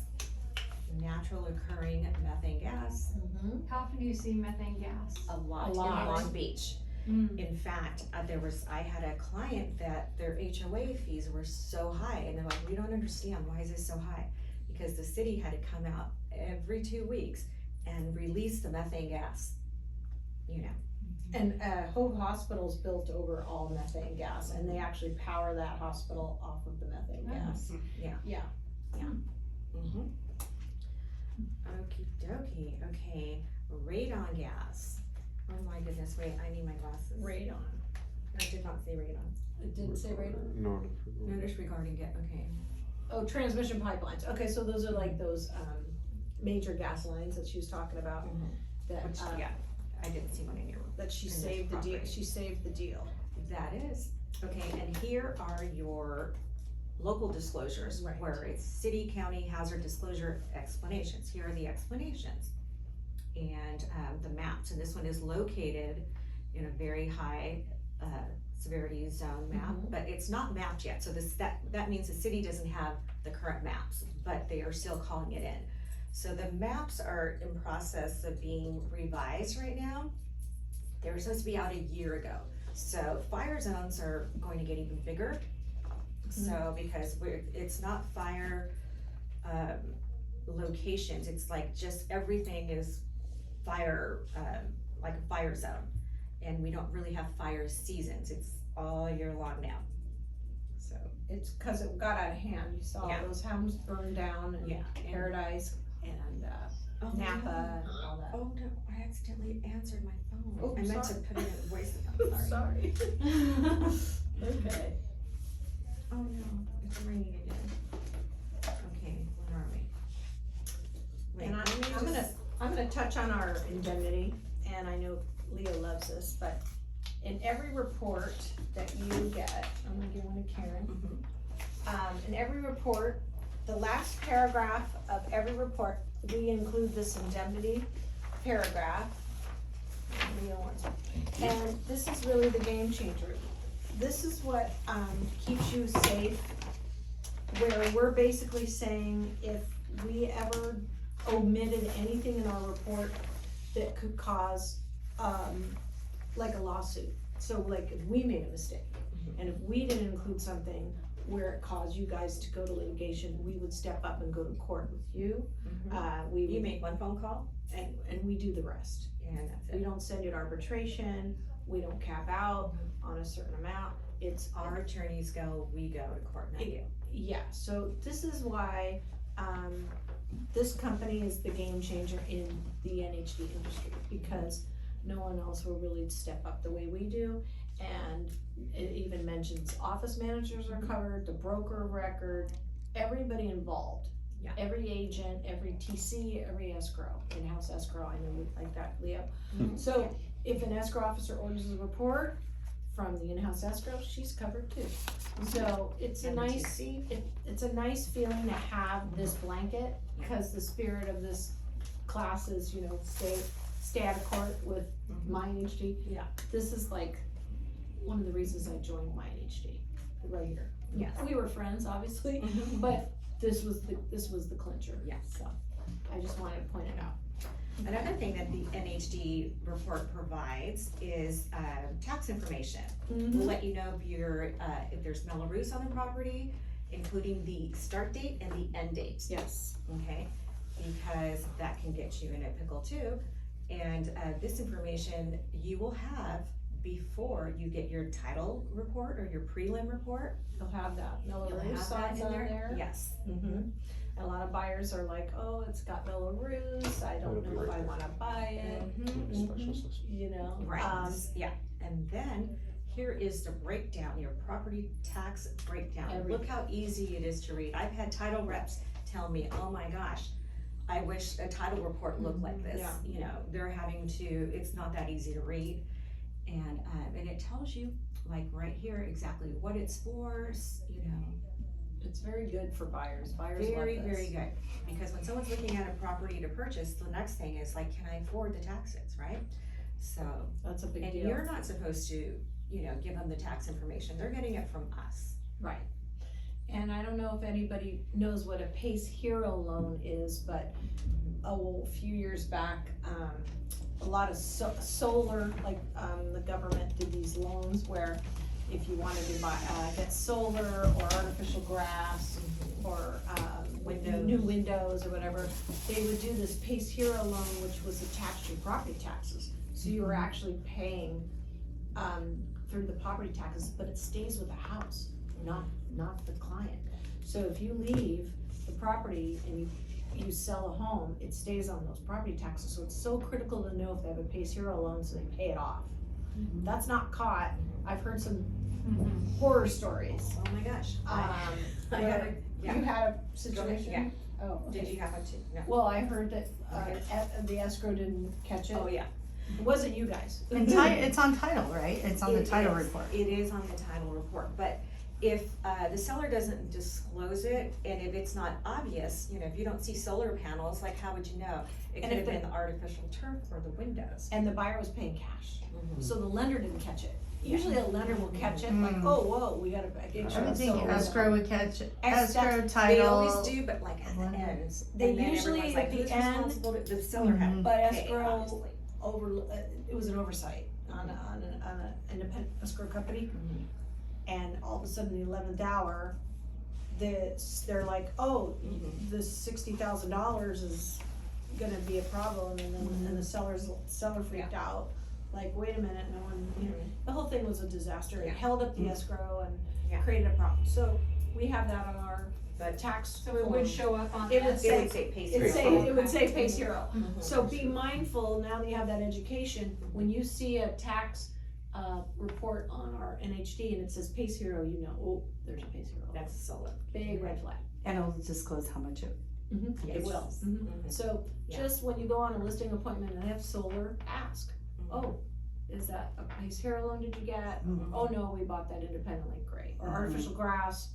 Natural occurring methane gas. Mhm. How often do you see methane gas? A lot A in lot. Long Beach. Mm. In fact, I had a client that their HOA fees were so high, and they're like, we don't understand, why is this so high? Because the city had to come out every 2 weeks and release the methane gas, you know. And Hope Hospital's built over all methane gas, and they actually power that hospital off of the methane gas. Mm-hmm. Okie dokie, okay, radon gas. Oh my goodness, wait, I need my glasses. Radon. I did not say radon. It didn't say radon? No. Notice regarding it, okay. Oh, transmission pipelines. Okay, so those are like those major gas lines that she was talking about. That Which, yeah, I didn't see one in your. that she in this saved the deal. property. She saved the deal. That is, okay, and here are your local disclosures, Right. where it's city, county hazard disclosure explanations. Here are the explanations. And, the maps, and this one is located in a very high, severity zone map, but it's not mapped yet, so that means the city doesn't have the current maps, but they are still calling it in. So the maps are in process of being revised right now. They were supposed to be out a year ago. So fire zones are going to get even bigger. So because it's not fire, locations, it's like just everything is fire, like a fire zone. And we don't really have fire seasons, it's all year long now. So, It's cause it got out of hand. You saw Yeah. those homes burned down and yeah. Paradise and Oh, Napa no. and all that. Oh, no, I accidentally answered my phone. Oh, I meant sorry. to put it in voice, I'm sorry. Okay. Oh no, it's ringing again. Okay, where are we? Wait, And let me I'm gonna touch on our indemnity, and I know Leo loves this, but in every report that you get, I'm gonna give one to Karen. In every report, the last paragraph of every report, we include this indemnity paragraph. Leo wants it. And this is really the game changer. This is what, keeps you safe, where we're basically saying if we ever omitted anything in our report that could cause, like a lawsuit. So like if we made a mistake, and if we didn't include something where it caused you guys to go to litigation, we would step up and go to court with you. We You would, make one phone call and we do the rest. and that's We it. don't send you to arbitration, we don't cap out on a certain amount, it's Our attorneys go, we go to court, not you. yeah, so this is why, this company is the game changer in the NHD industry, because no one else will really step up the way we do, and it even mentions office managers are covered, the broker of record, everybody involved. Yeah. Every agent, every TC, every escrow, in-house escrow, I know we like that, Leo. Mhm. So if an escrow officer orders a report from the in-house escrow, she's covered too. So it's a And the nice, TC. it's a nice feeling to have this blanket, cause the spirit of this class is, you know, stay out of court with my NHD. Yeah. This is like one of the reasons I joined my NHD, right here. Yes. We were friends, obviously, but this was the clincher. Yes. So, I just wanted to point it out. Another thing that the NHD report provides is, tax information. We'll let you know if there's Melrose on the property, including the start date and the end date. Yes. Okay, because that can get you in a pickle too. And this information, you will have before you get your title report or your prelim report. You'll have that, Miller You'll Roos have that signs in on there. there. Yes. Mm-hmm. A lot of buyers are like, oh, it's got Belarus, I don't It'll be know if right I there. wanna buy it, Mhm. Special assessment. you know? Right, yeah, and then here is the breakdown, your property tax breakdown. Every- Look how easy it is to read. I've had title reps tell me, oh my gosh, I wish a title report looked like this. Yeah. You know, they're having to, it's not that easy to read. And it tells you, like right here, exactly what it's for, you know. It's very good for buyers, buyers love Very, this. very good, because when someone's looking at a property to purchase, the next thing is like, can I afford the taxes, right? So, That's a big and deal. you're not supposed to, you know, give them the tax information, they're getting it from us. Right. And I don't know if anybody knows what a PACE Hero loan is, but a few years back, a lot of solar, like, the government did these loans where if you wanted to buy, get solar or artificial grass or, Windows. new windows or whatever, they would do this PACE Hero loan, which was attached to your property taxes. So you were actually paying, through the property taxes, but it stays with the house, not the client. So if you leave the property and you sell a home, it stays on those property taxes, so it's so critical to know if they have a PACE Hero loan, so they pay it off. That's not caught, I've heard some horror stories. Oh my gosh. I Where had a, yeah, you had a Go situation? ahead, Oh, did okay. you happen to, no? Well, I heard that, Okay. the escrow didn't catch it. Oh, yeah. It wasn't you guys. And it's on title, right? It's on the It title is. report. It is on the title report, but if, the seller doesn't disclose it, and if it's not obvious, you know, if you don't see solar panels, like how would you know? It And could if have been the artificial turf or the windows. And the buyer was paying cash, Mhm. so the lender didn't catch it. Usually a lender will catch it, like, Mm. oh, whoa, we gotta get I you. would think So- escrow would catch it. Ex- Escrow, They title. always do, but like at the Lender. ends. They and then usually everyone's at like, the who's end- responsible to- the seller had to But pay, escrow obviously. it was an oversight on a independent escrow company. Mhm. And all of a sudden, the 11th hour, they're like, oh, Mhm. this $60,000 is gonna be a problem, and then, and the seller freaked out. Like, wait a minute, no one, you know, the whole thing was a disaster, it Yeah. held up the escrow Yeah. and created a problem, so we have that on our But tax So it would form. show up on It would this. It say- would say PACE It'd say, Hero. it would say PACE Hero. Mhm. So be mindful, now that you have that education, when you see a tax, report on our NHD and it says PACE Hero, you know, oh, there's a PACE Hero. That's solar. Big red flag. And it'll disclose how much it. It will. Mhm. So Yeah. just when you go on a listing appointment and they have solar, ask, oh, is that a PACE Hero loan did you get? Mhm. Oh, no, we bought that independently, great. Or Mhm. artificial grass.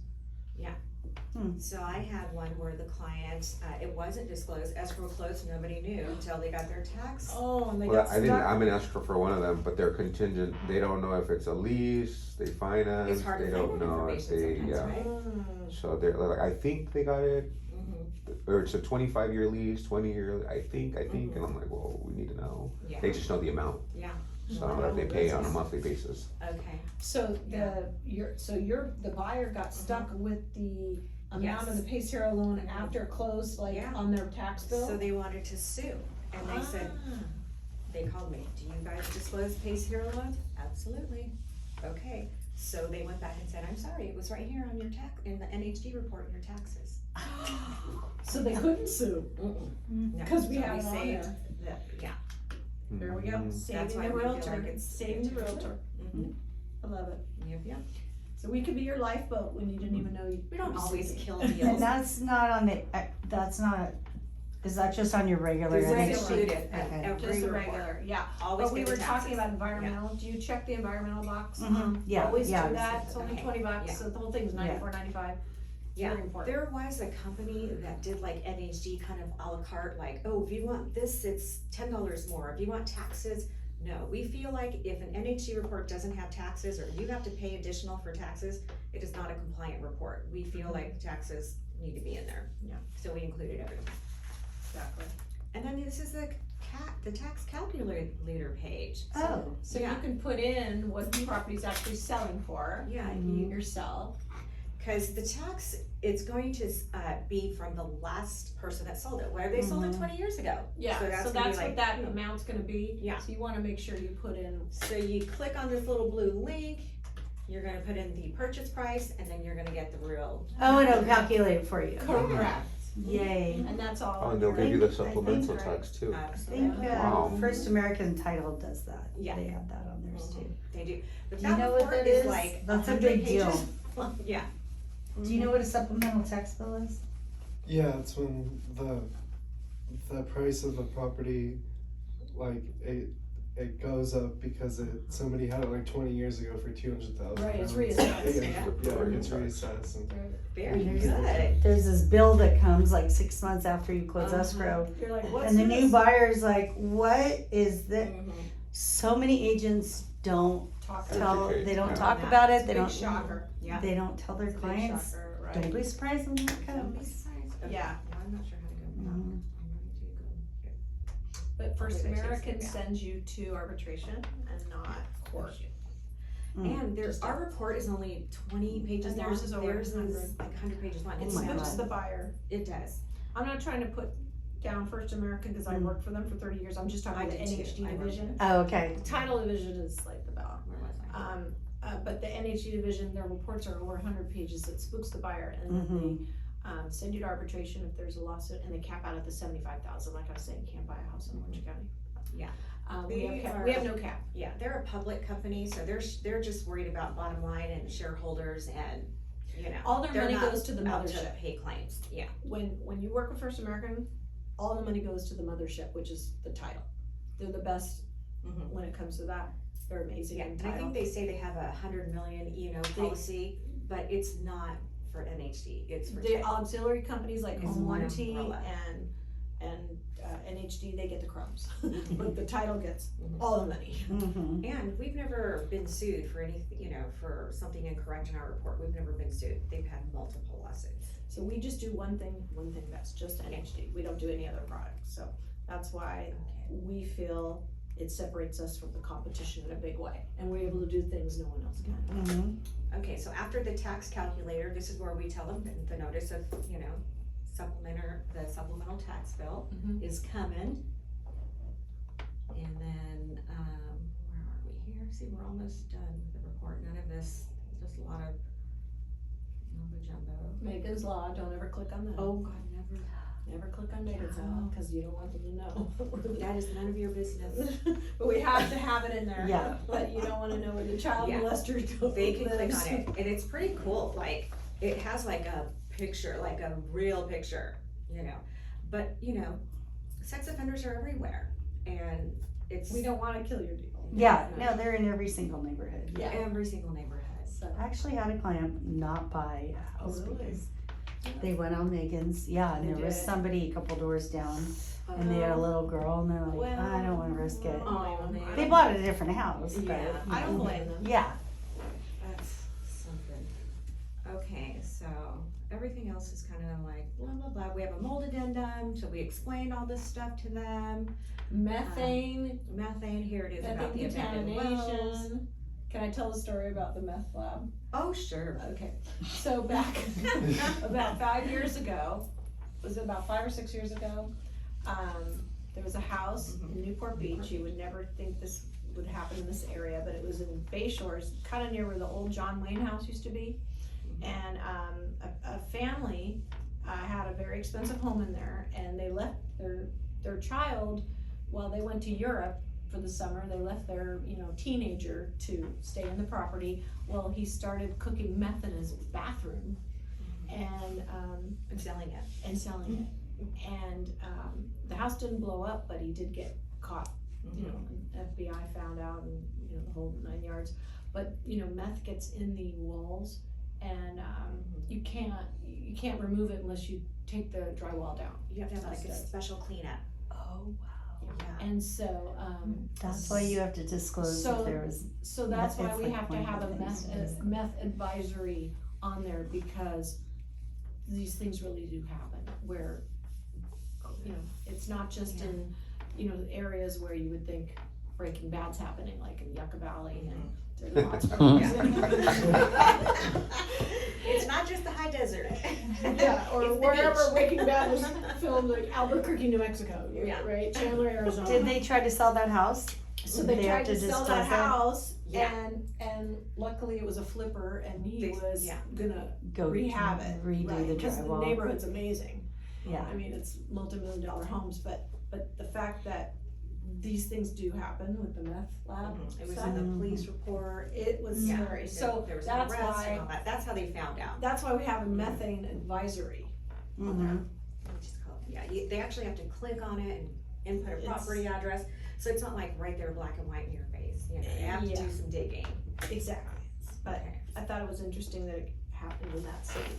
So I had one where the client, it wasn't disclosed, escrow closed, nobody knew until they got their tax. Oh, and they Well, got I didn't, stuck. I'm in escrow for one of them, but they're contingent, they don't know if it's a lease, they finance, It's hard to they find don't that know if information they, sometimes, yeah. right? So they're like, I think they got it, Mhm. or it's a 25-year lease, 20-year, I think, and I'm like, well, we need to know. Yeah, They just know the amount, yeah, so I don't know if they pay on a monthly basis. okay. So Yeah. the buyer got stuck with the amount of Yes. the PACE Hero loan after it closed, like Yeah. on their tax bill? So they wanted to sue, and they said, they called me, do you guys disclose PACE Hero loans? Absolutely. Okay, so they went back and said, I'm sorry, it was right here on your in the NHD report, your taxes. So they couldn't sue, No, 'cause we so have it on saved there. Yeah. There we go, Mhm. saving why the we feel realtor, like it's saving the good to realtor. Mhm. I love it. Yep. So we could be your lifeboat when you didn't even know you. We don't were always sinking. kill And deals. that's not on the, that's not, is that just on your regular It's NHD? included in Okay. every Just the report. regular, yeah. Always But we get the were talking taxes. about environmental, do you check the environmental box? Mhm. Yeah, Always yeah. do that, it's only Okay. $20, Yeah. so the whole thing's $94.95. Yeah, Very important. there was a company that did like NHD kind of à la carte, like, oh, if you want this, it's $10 more, if you want taxes. No, we feel like if an NHD report doesn't have taxes, or you have to pay additional for taxes, it is not a compliant report. We feel like taxes need to be in there. Yeah. So we included everything. Exactly. And then this is the tax calculator page. Oh, So you Yeah. can put in what the property's actually selling for, Yeah, you yourself, Cause the tax, it's going to, be from the last person that sold it, whether they sold it 20 years ago. Yeah, so gonna be that's like, what that amount's gonna be. Yeah. So you wanna make sure you put in, So you click on this little blue link, you're gonna put in the purchase price, and then you're gonna get the real. Oh, it'll calculate it for you. correct, Yay. and that's all. Oh, on and they'll your- give you the I think- supplemental tax too. I Absolutely. think Wow. First American Title does that. Yeah. They have that on theirs too. They do. But Do you that know what report that is is? like That's a 100 big deal. pages. Yeah. Do you know what a supplemental tax bill is? Yeah, it's when the price of the property, like it goes up because somebody had it like 20 years ago for 200,000. Right, it's pounds. reassessed. Yeah, it's reassessed. And Very And good. There's this bill that comes like 6 months after you close Uh-huh. escrow. You're like, what's And the new this? buyer's like, what is that? Mhm. So many agents don't Talk tell, Educate, they don't yeah. talk about it, they Big don't, shocker. Yeah. they don't tell their It's a big clients. shocker, right. Don't be surprised when that Don't be comes. surprised. Okay. Yeah. Well, I'm not sure how to go. Mhm. I'm ready to go here. But First Hopefully that takes American it, yeah. sends you to arbitration and not court. Mm. And our report is only 20 pages And long. theirs is over Theirs 100. is like 100 pages long. It It's my so- spooks God. the buyer. It does. I'm not trying to put down First American because I Mm. worked for them for 30 years. I'm just talking I about the did too. NHD I worked division. Oh, okay. The title division is like the bell. Where was I? But the NHD division, their reports are over 100 pages. It spooks the buyer, and then they send you to arbitration if there's a lawsuit, and they cap out at the 75,000. Like I was saying, you can't buy a house in Orange County. Yeah. We They have cap, are- we have no cap. Yeah, they're a public company, so they're just worried about bottom line and shareholders and, you know. All their they're money not goes to the out to mothership. pay claims. Yeah. When you work with First American, all the money goes to the mothership, which is the title. They're the best Mhm. when it comes to that. They're amazing Yeah, in and I title. think they say they have 100 million E&O policy, but it's not for NHD, it's for The title. auxiliary companies like It's Home one Warranty umbrella. and NHD, they get the crumbs. Mhm. But the title gets Mhm. all the money. Mm-hmm. And we've never been sued for anything, you know, for something incorrect in our report. We've never been sued. They've had multiple lawsuits. So we just do one thing best, just NHD. We don't do any other product. So that's why we feel it separates us from the competition in a big way. And we're able to do things no one else can. Mm-hmm. Okay, so after the tax calculator, this is where we tell them that the notice of, you know, the supplemental tax bill Mhm. is coming. And then, where are we here? See, we're almost done with the report. None of this, just a lot of mumbo jumbo. Megan's Law, don't ever click on that. Oh, God, never. Never click on Megan's Law, because you don't want them to know. That is none of your business. But we have to have it in there. Yeah. But you don't wanna know where the child Yeah. molester They can click lives. on it, and it's pretty cool, like, it has like a picture, like a real picture, you know, but, you know, sex offenders are everywhere, and it's We don't wanna kill your deal. Yeah, no, they're in every single neighborhood. Yeah. every single neighborhood. So, I actually had a client not buy a house Oh, really? because they went on Megan's, yeah, and They there was did. somebody a couple doors down and they had a little girl and they're like, I don't wanna risk it. Oh, man. They bought a different house, but. Yeah. I don't blame them. Yeah, That's something. Okay, so everything else is kind of like blah, blah, blah. We have a mold addendum, so we explained all this stuff to them. Methane, Methane, here it is about methane the abandoned wells. contamination. Can I tell the story about the meth lab? Oh, sure. Okay, so back about 5 years ago, was it about 5 or 6 years ago? There was a house in Newport Beach. You would never think this would happen in this area, but it was in Bay Shores, kind of near where the old John Wayne house used to be. And a family had a very expensive home in there, and they left their child while they went to Europe for the summer. They left their teenager to stay in the property. Well, he started cooking meth in his bathroom and selling it. selling it. And the house didn't blow up, but he did get caught. FBI found out, and the whole 9 yards. But meth gets in the walls, and you can't remove it unless you take the drywall down. You have to have like a That's it. special cleanup. oh wow. Yeah. And so That's why you have to disclose So- if there was, so that's why It's we like have to one of have the a things. meth advisory on there, because these things really do happen where it's not just in areas where you would think Breaking Bad's happening, like in Yucca Valley, and there's lots of It's not just desert. Yeah, or It's the wherever beach. Breaking Bad was filmed, like Albuquerque, New Mexico, Yeah. right? Chandler, Arizona. Did they try to sell that house? So they They tried have to to sell dispose that it? house, Yeah. and luckily it was a flipper, and he They- was yeah. gonna Go rehab it, redo right? the Because the drywall. neighborhood's amazing. Yeah. I mean, it's multi-million-dollar homes, but the fact that these things do happen with the meth lab It was stuff, in the police report. it was Yeah. scary. So There was an that's arrest and why all that. That's how they found out. that's why we have a methane advisory on there. Mhm. Which is called- Yeah, they actually have to click on it and input a It's- property address, so it's not like right there black and white in your face, you know, they have to Yeah. do some digging. Exactly. But Okay. I thought it was interesting that it happened in that city.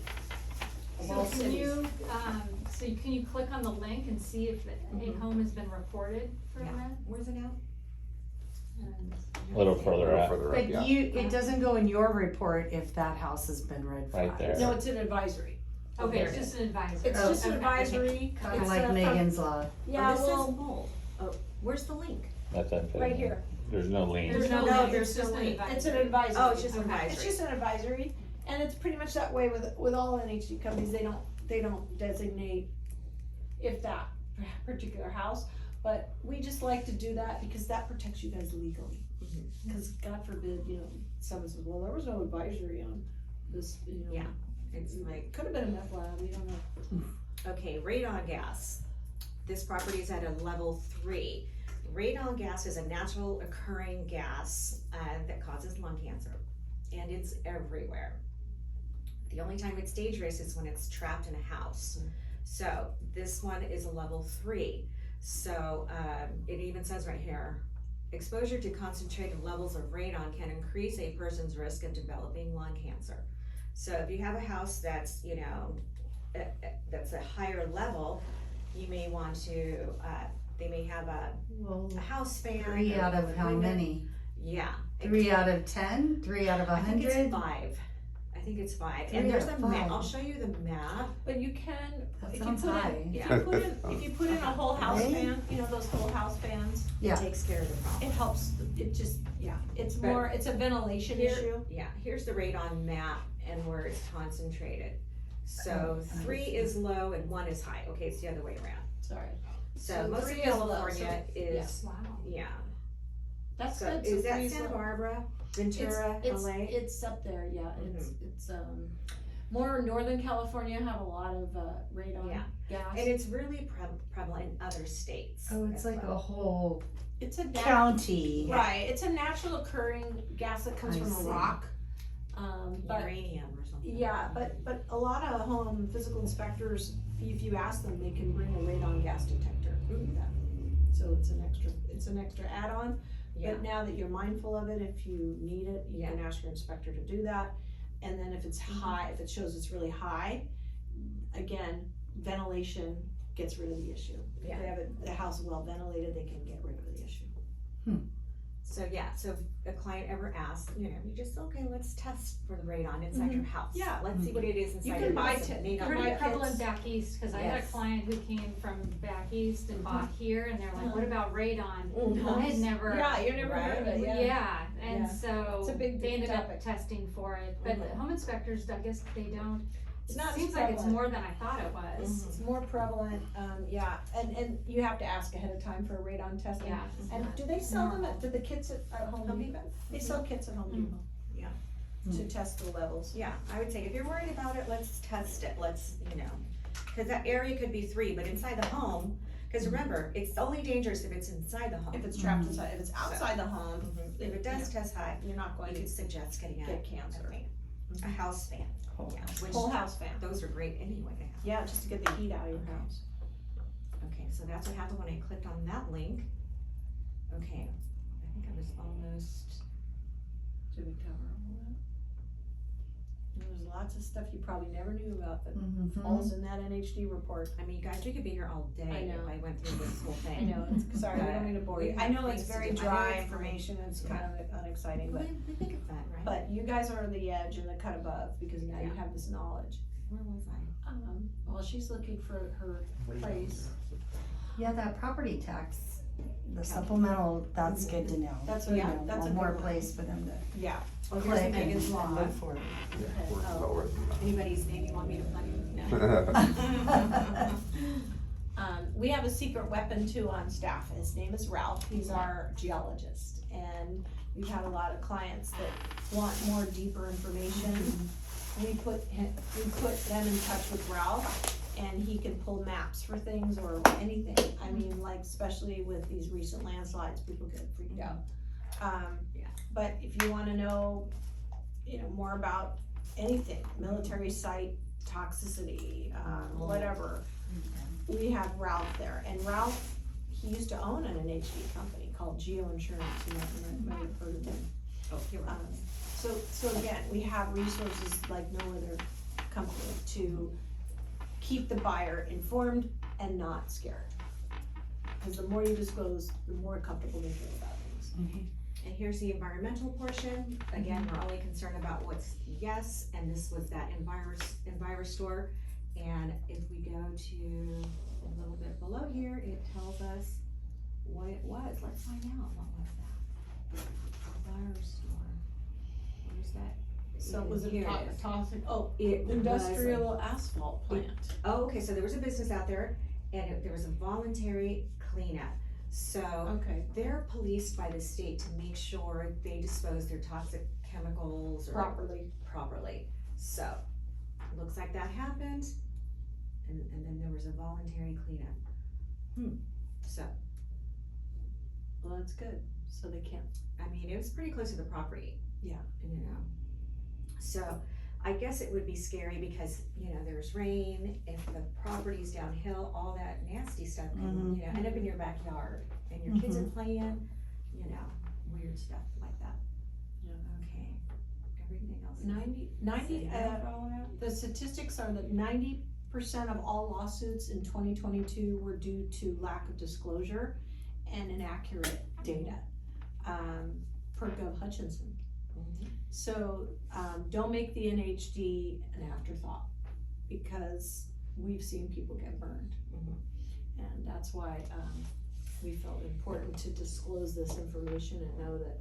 Of So all can cities. you, can you click on the link and see if a home has been reported for Yeah. that? Where's it out? A little A further little up, further up, But yeah. it doesn't go in your report if that house has been red flagged. Right there. No, it's an advisory. Okay, there it's it just an advisor. It's just an Okay. advisory. Kind of It's like from- Megan's Law. Yeah, Oh, this says well, mold. Oh, where's the link? That's unfitting. right here. There's no lien. There's no No, link, there's it's just no an link. advisory. It's an advisory. Oh, it's just an Okay. advisory. It's just an advisory, and it's pretty much that way with all NHD companies, they don't designate if that particular house, but we just like to do that because that protects you guys legally. Mhm. Cause God forbid, you know, someone says, well, there was no advisory on this, you know. Yeah. It's like, Could have been a meth lab, we don't know. okay, radon gas. This property is at a level 3. Radon gas is a natural occurring gas that causes lung cancer, and it's everywhere. The only time it's dangerous is when it's trapped in a house. So this one is a level 3. So it even says right here, exposure to concentrated levels of radon can increase a person's risk of developing lung cancer. So if you have a house that's, you know, that's a higher level, you may want to, they may have Well, a house fan. 3 or out of how window. many? Yeah. 3 out of 10? 3 out of I think it's 100? 5. I think it's 5. 3 And there's out a of map, 5. I'll show you the map. But you can, That if you sounds put high. in, Yeah. if you put in a whole house Right? fan, you know, those whole house fans, Yeah. It takes care of the problem. it helps, it just, yeah, it's But more, it's a ventilation here- issue. Yeah, here's the radon map and where it's concentrated. So 3 is low and 1 is high. Okay, it's the other way around. Sorry. So So most of 3 is low, California is, Wow. yeah. That's So good. is that 3 Santa low. Barbara, Ventura, LA? It's up there, yeah, it's, more Northern California have a lot of, radon Yeah. gas. And it's really prevalent in other states. Oh, it's as like a well. whole It's a county. right, it's a natural occurring gas that comes I from see. a rock. But Uranium or something. yeah, but a lot of home physical inspectors, if you ask them, they can bring a radon gas detector with them. So it's an extra add-on, Yeah, but now that you're mindful of it, if you need it, you can ask your inspector to do that. And then if it's high, if it shows it's really high, again, ventilation gets rid of the issue. If Yeah. they have the house well ventilated, they can get rid of the issue. so yeah, so if a client ever asks, you know, you just, okay, let's test for the radon inside your house. Yeah. Let's see what it is inside can your buy house. t- It may you not can be buy that- Prevalent back east, cause I had a Yes. client who came from back east and bought here, and they're like, Uh-huh. what about radon? Mhm. I had never. Yeah, you never heard of it, yeah. Yeah, and Yeah. so It's a big they ended topic. up testing for it, but Mhm. home inspectors, I guess they don't, It's it not as seems like it's prevalent. more than I thought it was. It's more prevalent, yeah, and you have to ask ahead of time for radon testing. Yeah. And do they sell them at, do the kits at Home Home Depot? They sell kits at Home Depot. Yeah. To test the levels. Yeah, I would say if you're worried about it, let's test it, let's, you know, cause that area could be 3, but inside the home, cause remember, it's only dangerous if it's inside the home. If it's trapped inside, if it's outside the home, Mhm. If it does test high, you're not going you to could suggest getting a get cancer. fan, a house fan. Whole Yeah, house. which Whole house fan. those are great anyway to have. Yeah, just to get the heat out of your house. Okay, so that's what happened when I clicked on that link. Okay, I think I was almost, Did we cover all that? There's lots of stuff you probably never knew about that Mhm. falls in that NHD report. I mean, you guys, we could be here all I day know. if I went through this whole thing. I know, it's, sorry, I don't mean to bore you. We I have know it's things to very do. I know dry it's fine. information, it's kind of unexciting, We, but, we think of that, right? but you guys are the edge and the cut above, because now you Yeah. have this knowledge. Where was I? Well, she's looking for her place. Yeah, that property tax The supplemental, that's good to know. That's You a, know, that's a one more good one. place for them to Yeah. Oh, here's click and Megan's law. look for it. Yeah, we're well worth Anybody's name you want me to plug in? No. We have a secret weapon too on staff, and his name is Ralph, he's our geologist, and we've had a lot of clients that want more deeper information. We put them in touch with Ralph, and he can pull maps for things or anything, I mean, like, especially with these recent landslides, people get freaked out. Yeah. But if you wanna know, more about anything, military site toxicity, whatever, we have Ralph there, and Ralph, he used to own an NHD company called Geo Insurance, you might have heard of them. Oh, here we go. So again, we have resources like no other company to keep the buyer informed and not scared. Cause the more you disclose, the more comfortable they feel about things. And here's the environmental portion. Again, we're only concerned about what's yes, and this was that Envirostore. And if we go to a little bit below here, it tells us what it was. Let's find out what was that. Envirostore. Where's that? So was it Here it is. toxic, oh, It was industrial asphalt plant. Oh, okay, so there was a business out there and there was a voluntary cleanup. So Okay, they're policed by the state to make sure they dispose their toxic chemicals or properly. So, looks like that happened, and then there was a voluntary cleanup. So, well, that's good, so they can't. I mean, it was pretty close to the property. Yeah. So, I guess it would be scary because, there's rain, if the property's downhill, all that nasty stuff can, end up in your backyard, and your kids are playing, weird stuff like that. Yeah. Okay, everything else. is- 90, Yeah, for all that? the statistics are that 90% of all lawsuits in 2022 were due to lack of disclosure and inaccurate data, per Gov Hutchinson. So, don't make the NHD an afterthought, because we've seen people get burned. And that's why, we felt it important to disclose this information and know that,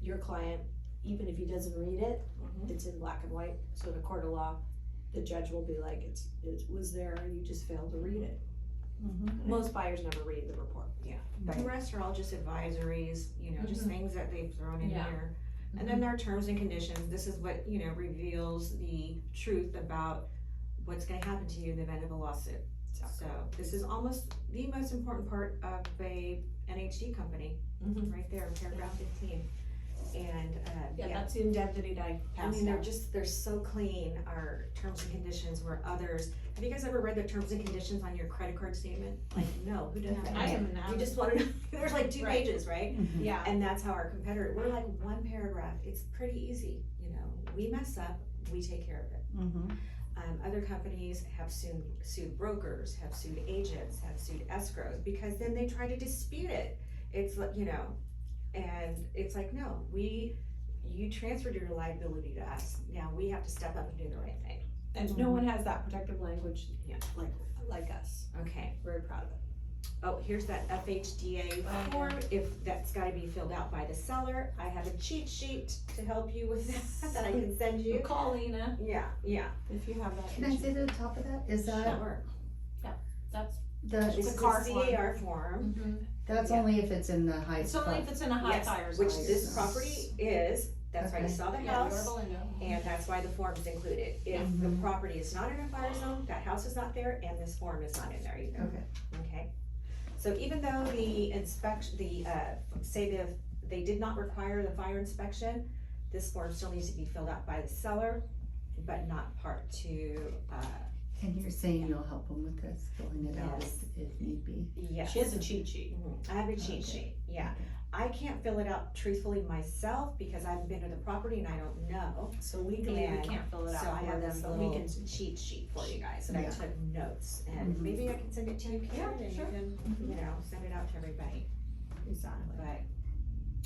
your client, even if he doesn't read it, it's in black and white, so in a court of law, the judge will be like, it was there, you just failed to read it. Most buyers never read the report. The rest are all just advisories, just things that they've thrown in Yeah. here. And then there are terms and conditions. This is what, reveals the truth about what's gonna happen to you in the event of a lawsuit. So this is almost the most important part of a NHD company, right there, paragraph 15. And, Yeah, that's the indemnity that I I passed mean, out. they're so clean, our terms and conditions, where others, have you guys ever read the terms and conditions on your credit card statement? Like, no, who does that? I haven't. You just wanna know, there's like 2 Right. pages, right? Yeah. And that's how our competitor, we're like one paragraph, it's pretty easy, we mess up, we take care of it. Other companies have sued brokers, have sued agents, have sued escrows, because then they try to dispute it. It's like, and it's like, no, you transferred your liability to us, now we have to step up and do the right thing. And no one has that protective language Yeah. like us. Okay, Very proud of it. oh, here's that FHDA form, if that's gotta be filled out by the seller, I have a cheat sheet to help you with that I can send you. Call Lena Yeah, if you have that. Can I say to the top of that, is that sure. That's. the, It's a a car CAR form. that's Yeah. only if it's in the high It's only if it's in a high Yes, fire which zone. this property is, that's why you Okay. saw the Yeah, house, Belinda. and that's why the form is included. If the property is not in a fire zone, that house is not there, and this form is not in there either. Okay. Okay, so even though the inspection, they did not require the fire inspection, this form still needs to be filled out by the seller, but not part to, And you're saying you'll help them with this, filling it out Yes. if need be? yes. She has a cheat sheet. I have a cheat sheet, yeah. I can't fill it out truthfully myself because I haven't been to the property and I don't know. So legally, we And can't fill it out. So I for have them, this but we little can. cheat sheet for you guys that I Yeah. took notes, and Mhm. maybe I can send it to you, Karen, and you sure. can, send it out to everybody. Exactly. But,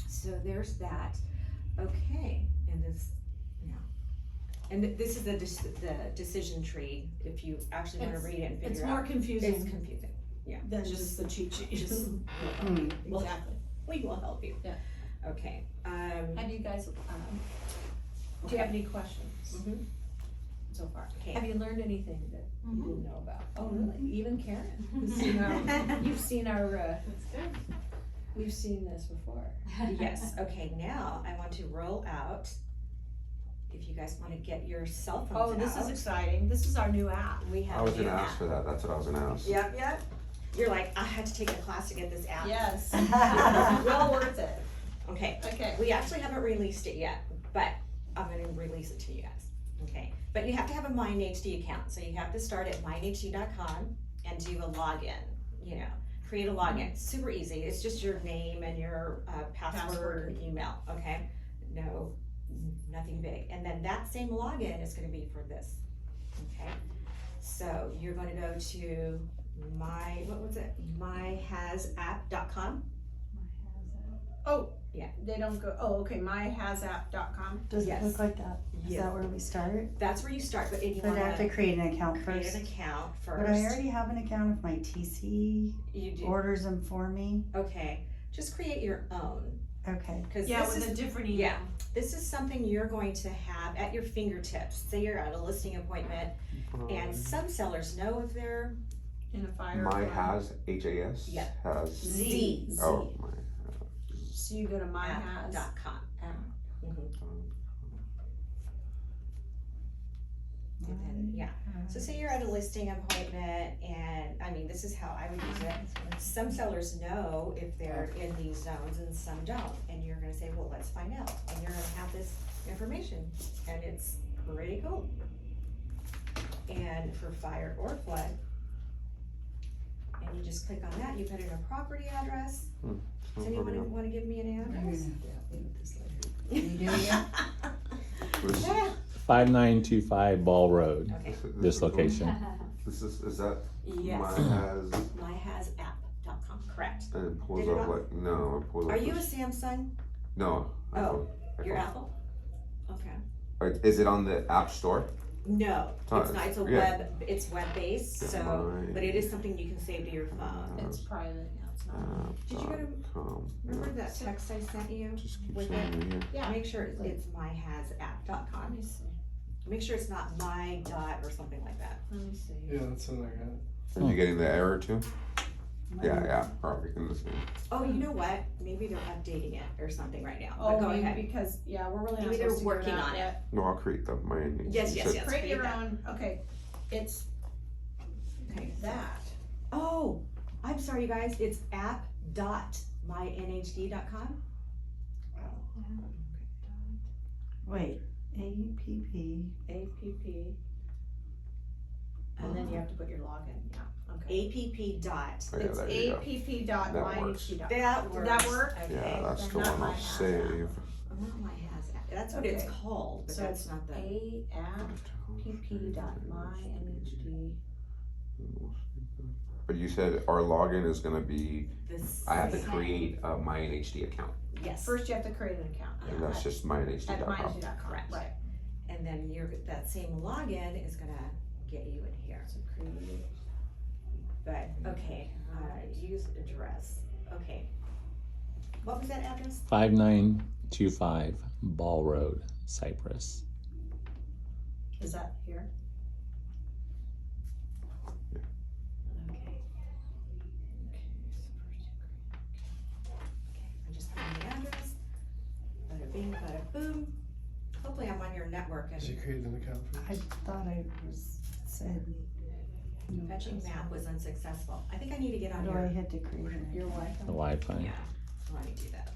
so there's that, okay, and this, and this is the decision tree, if you actually wanna It's- read it and It's figure more out. confusing. It's confusing, Yeah, than just the cheat sheet. just, Exactly. we will help you. Yeah. Okay, Have you guys, do you have any questions mhm, so far? Okay. Have you learned anything that you Mhm. didn't know about? oh, really, even Karen? You've seen our, That's good. we've seen this before. Yes, okay, now I want to roll out, if you guys wanna get your cell phones Oh, out. this is exciting. This is our new app. We have I was a new gonna ask app. for that, that's what I was gonna ask. Yep, yep. You're like, I had to take a class to get this app. Yes. Well worth it. Okay, Okay. we actually haven't released it yet, but I'm gonna release it to you guys, okay? But you have to have a MindHD account, so you have to start at mindhd.com and do a login, you know, create a login, super easy, it's just your name and your password and email, okay? No, nothing big, and then that same login is gonna be for this, okay? So you're gonna go to myhazapp.com. Oh. Yeah. They don't go, oh, okay, myhazapp.com. Does it Yes. look like that? Is Yeah. that where we start? That's where you start, but if you But I have to wanna create an account create first. an account first. But I already have an account if my TC You do, orders them for me. okay, just create your own, Okay. cause Yeah, this with a is, different email. yeah, this is something you're going to have at your fingertips. Say you're at a listing appointment, and some sellers know if they're In a fire. My alarm. has, H-A-S, Yeah. has, Z. oh, my. So you go to myhaz. app.com. And then, yeah, so say you're at a listing appointment, and, I mean, this is how I would use it. Some sellers know if they're in these zones and some don't, and you're gonna say, well, let's find out, and you're gonna have this information, and it's pretty cool. And for fire or flood, and you just click on that, you put in a property address. Does anyone wanna give me an address? You do it? This- 5925 Ball Road, Okay, this location. This is that yes, my has, myhazapp.com, correct. and it pulls Did it up not? like, no, it pulls up. Are you a this- Samsung? No. Oh, iPhone. You're Apple? Okay. Like, is it on the App Store? No, Oh, it's not, it's a yeah. it's web-based, Yeah, so, mine. but it is something you can save to your phone. It's private, yeah, it's not. Did you go to- App.com. Remember Yeah. that text I sent you? Just keep with saying it here. Yeah. Make sure it's myhazapp.com. Make sure it's not my dot or something like that. Let me see. Yeah, that's what I got. Are you getting the error too? Yeah, probably in the same. Oh, you know what? Maybe they're updating it or something right now, but Oh, go maybe ahead. because, yeah, we're really not Maybe they're supposed to do working that on it. yet. No, I'll create the mine. Yes, yes, yes. Create your that. own, okay, it's Okay. that. Oh, I'm sorry, you guys, it's app.mynhd.com. Wait, APP. APP. And then you have to put your login, yeah, okay. app dot. Oh, yeah, It's there you go. app.mynhd.com. That works. That work? Okay. Yeah, that's the Not one my I'll has save. Not my has app. That's what it's Okay. called, but So that's it's not the. app.mynhd. But you said our login is gonna be, This. I have to create a my NHD account, Yes. First you have to create an account. and that's just my At NHD.com. mynhd.com, Correct. right. And then that same login is gonna get you in here. So create. But, okay, use address, okay. What was that address? 5925 Ball Road, Cypress. Is that here? Okay. Okay, I'm just putting the address. Bada bing, bada boom. Hopefully I'm on your network Did you and create an account for I this? thought I was said. fetching map was unsuccessful. I think I need to get How on do I your, hit to create an Your account? Wi-Fi? The Wi-Fi. yeah, let me do that.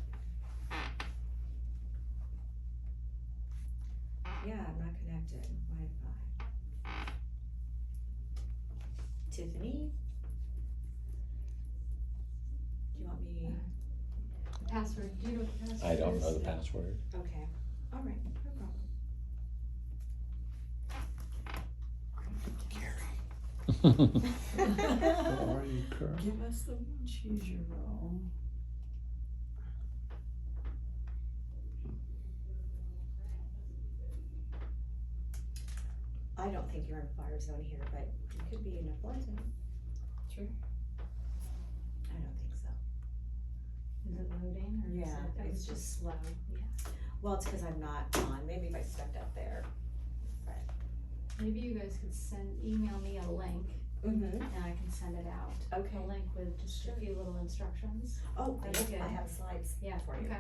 Yeah, I'm not connected, Wi-Fi. Tiffany? Do you want me, The password, do you know what the password is? I don't know the password. okay, alright, no problem. How are you, Carl? Give us the choose your role. I don't think you're in a fire zone here, but you could be in a flood zone. Sure. Is it loading or is Yeah, it, it's it's just slow? Yeah. Well, it's cause I'm not on, maybe if I stepped up there. Maybe you guys could email me a link Mm-hmm, and I can send it out. okay. A link with just a few little instructions. Oh, I That'd be I good. have slides Yeah, for you. okay.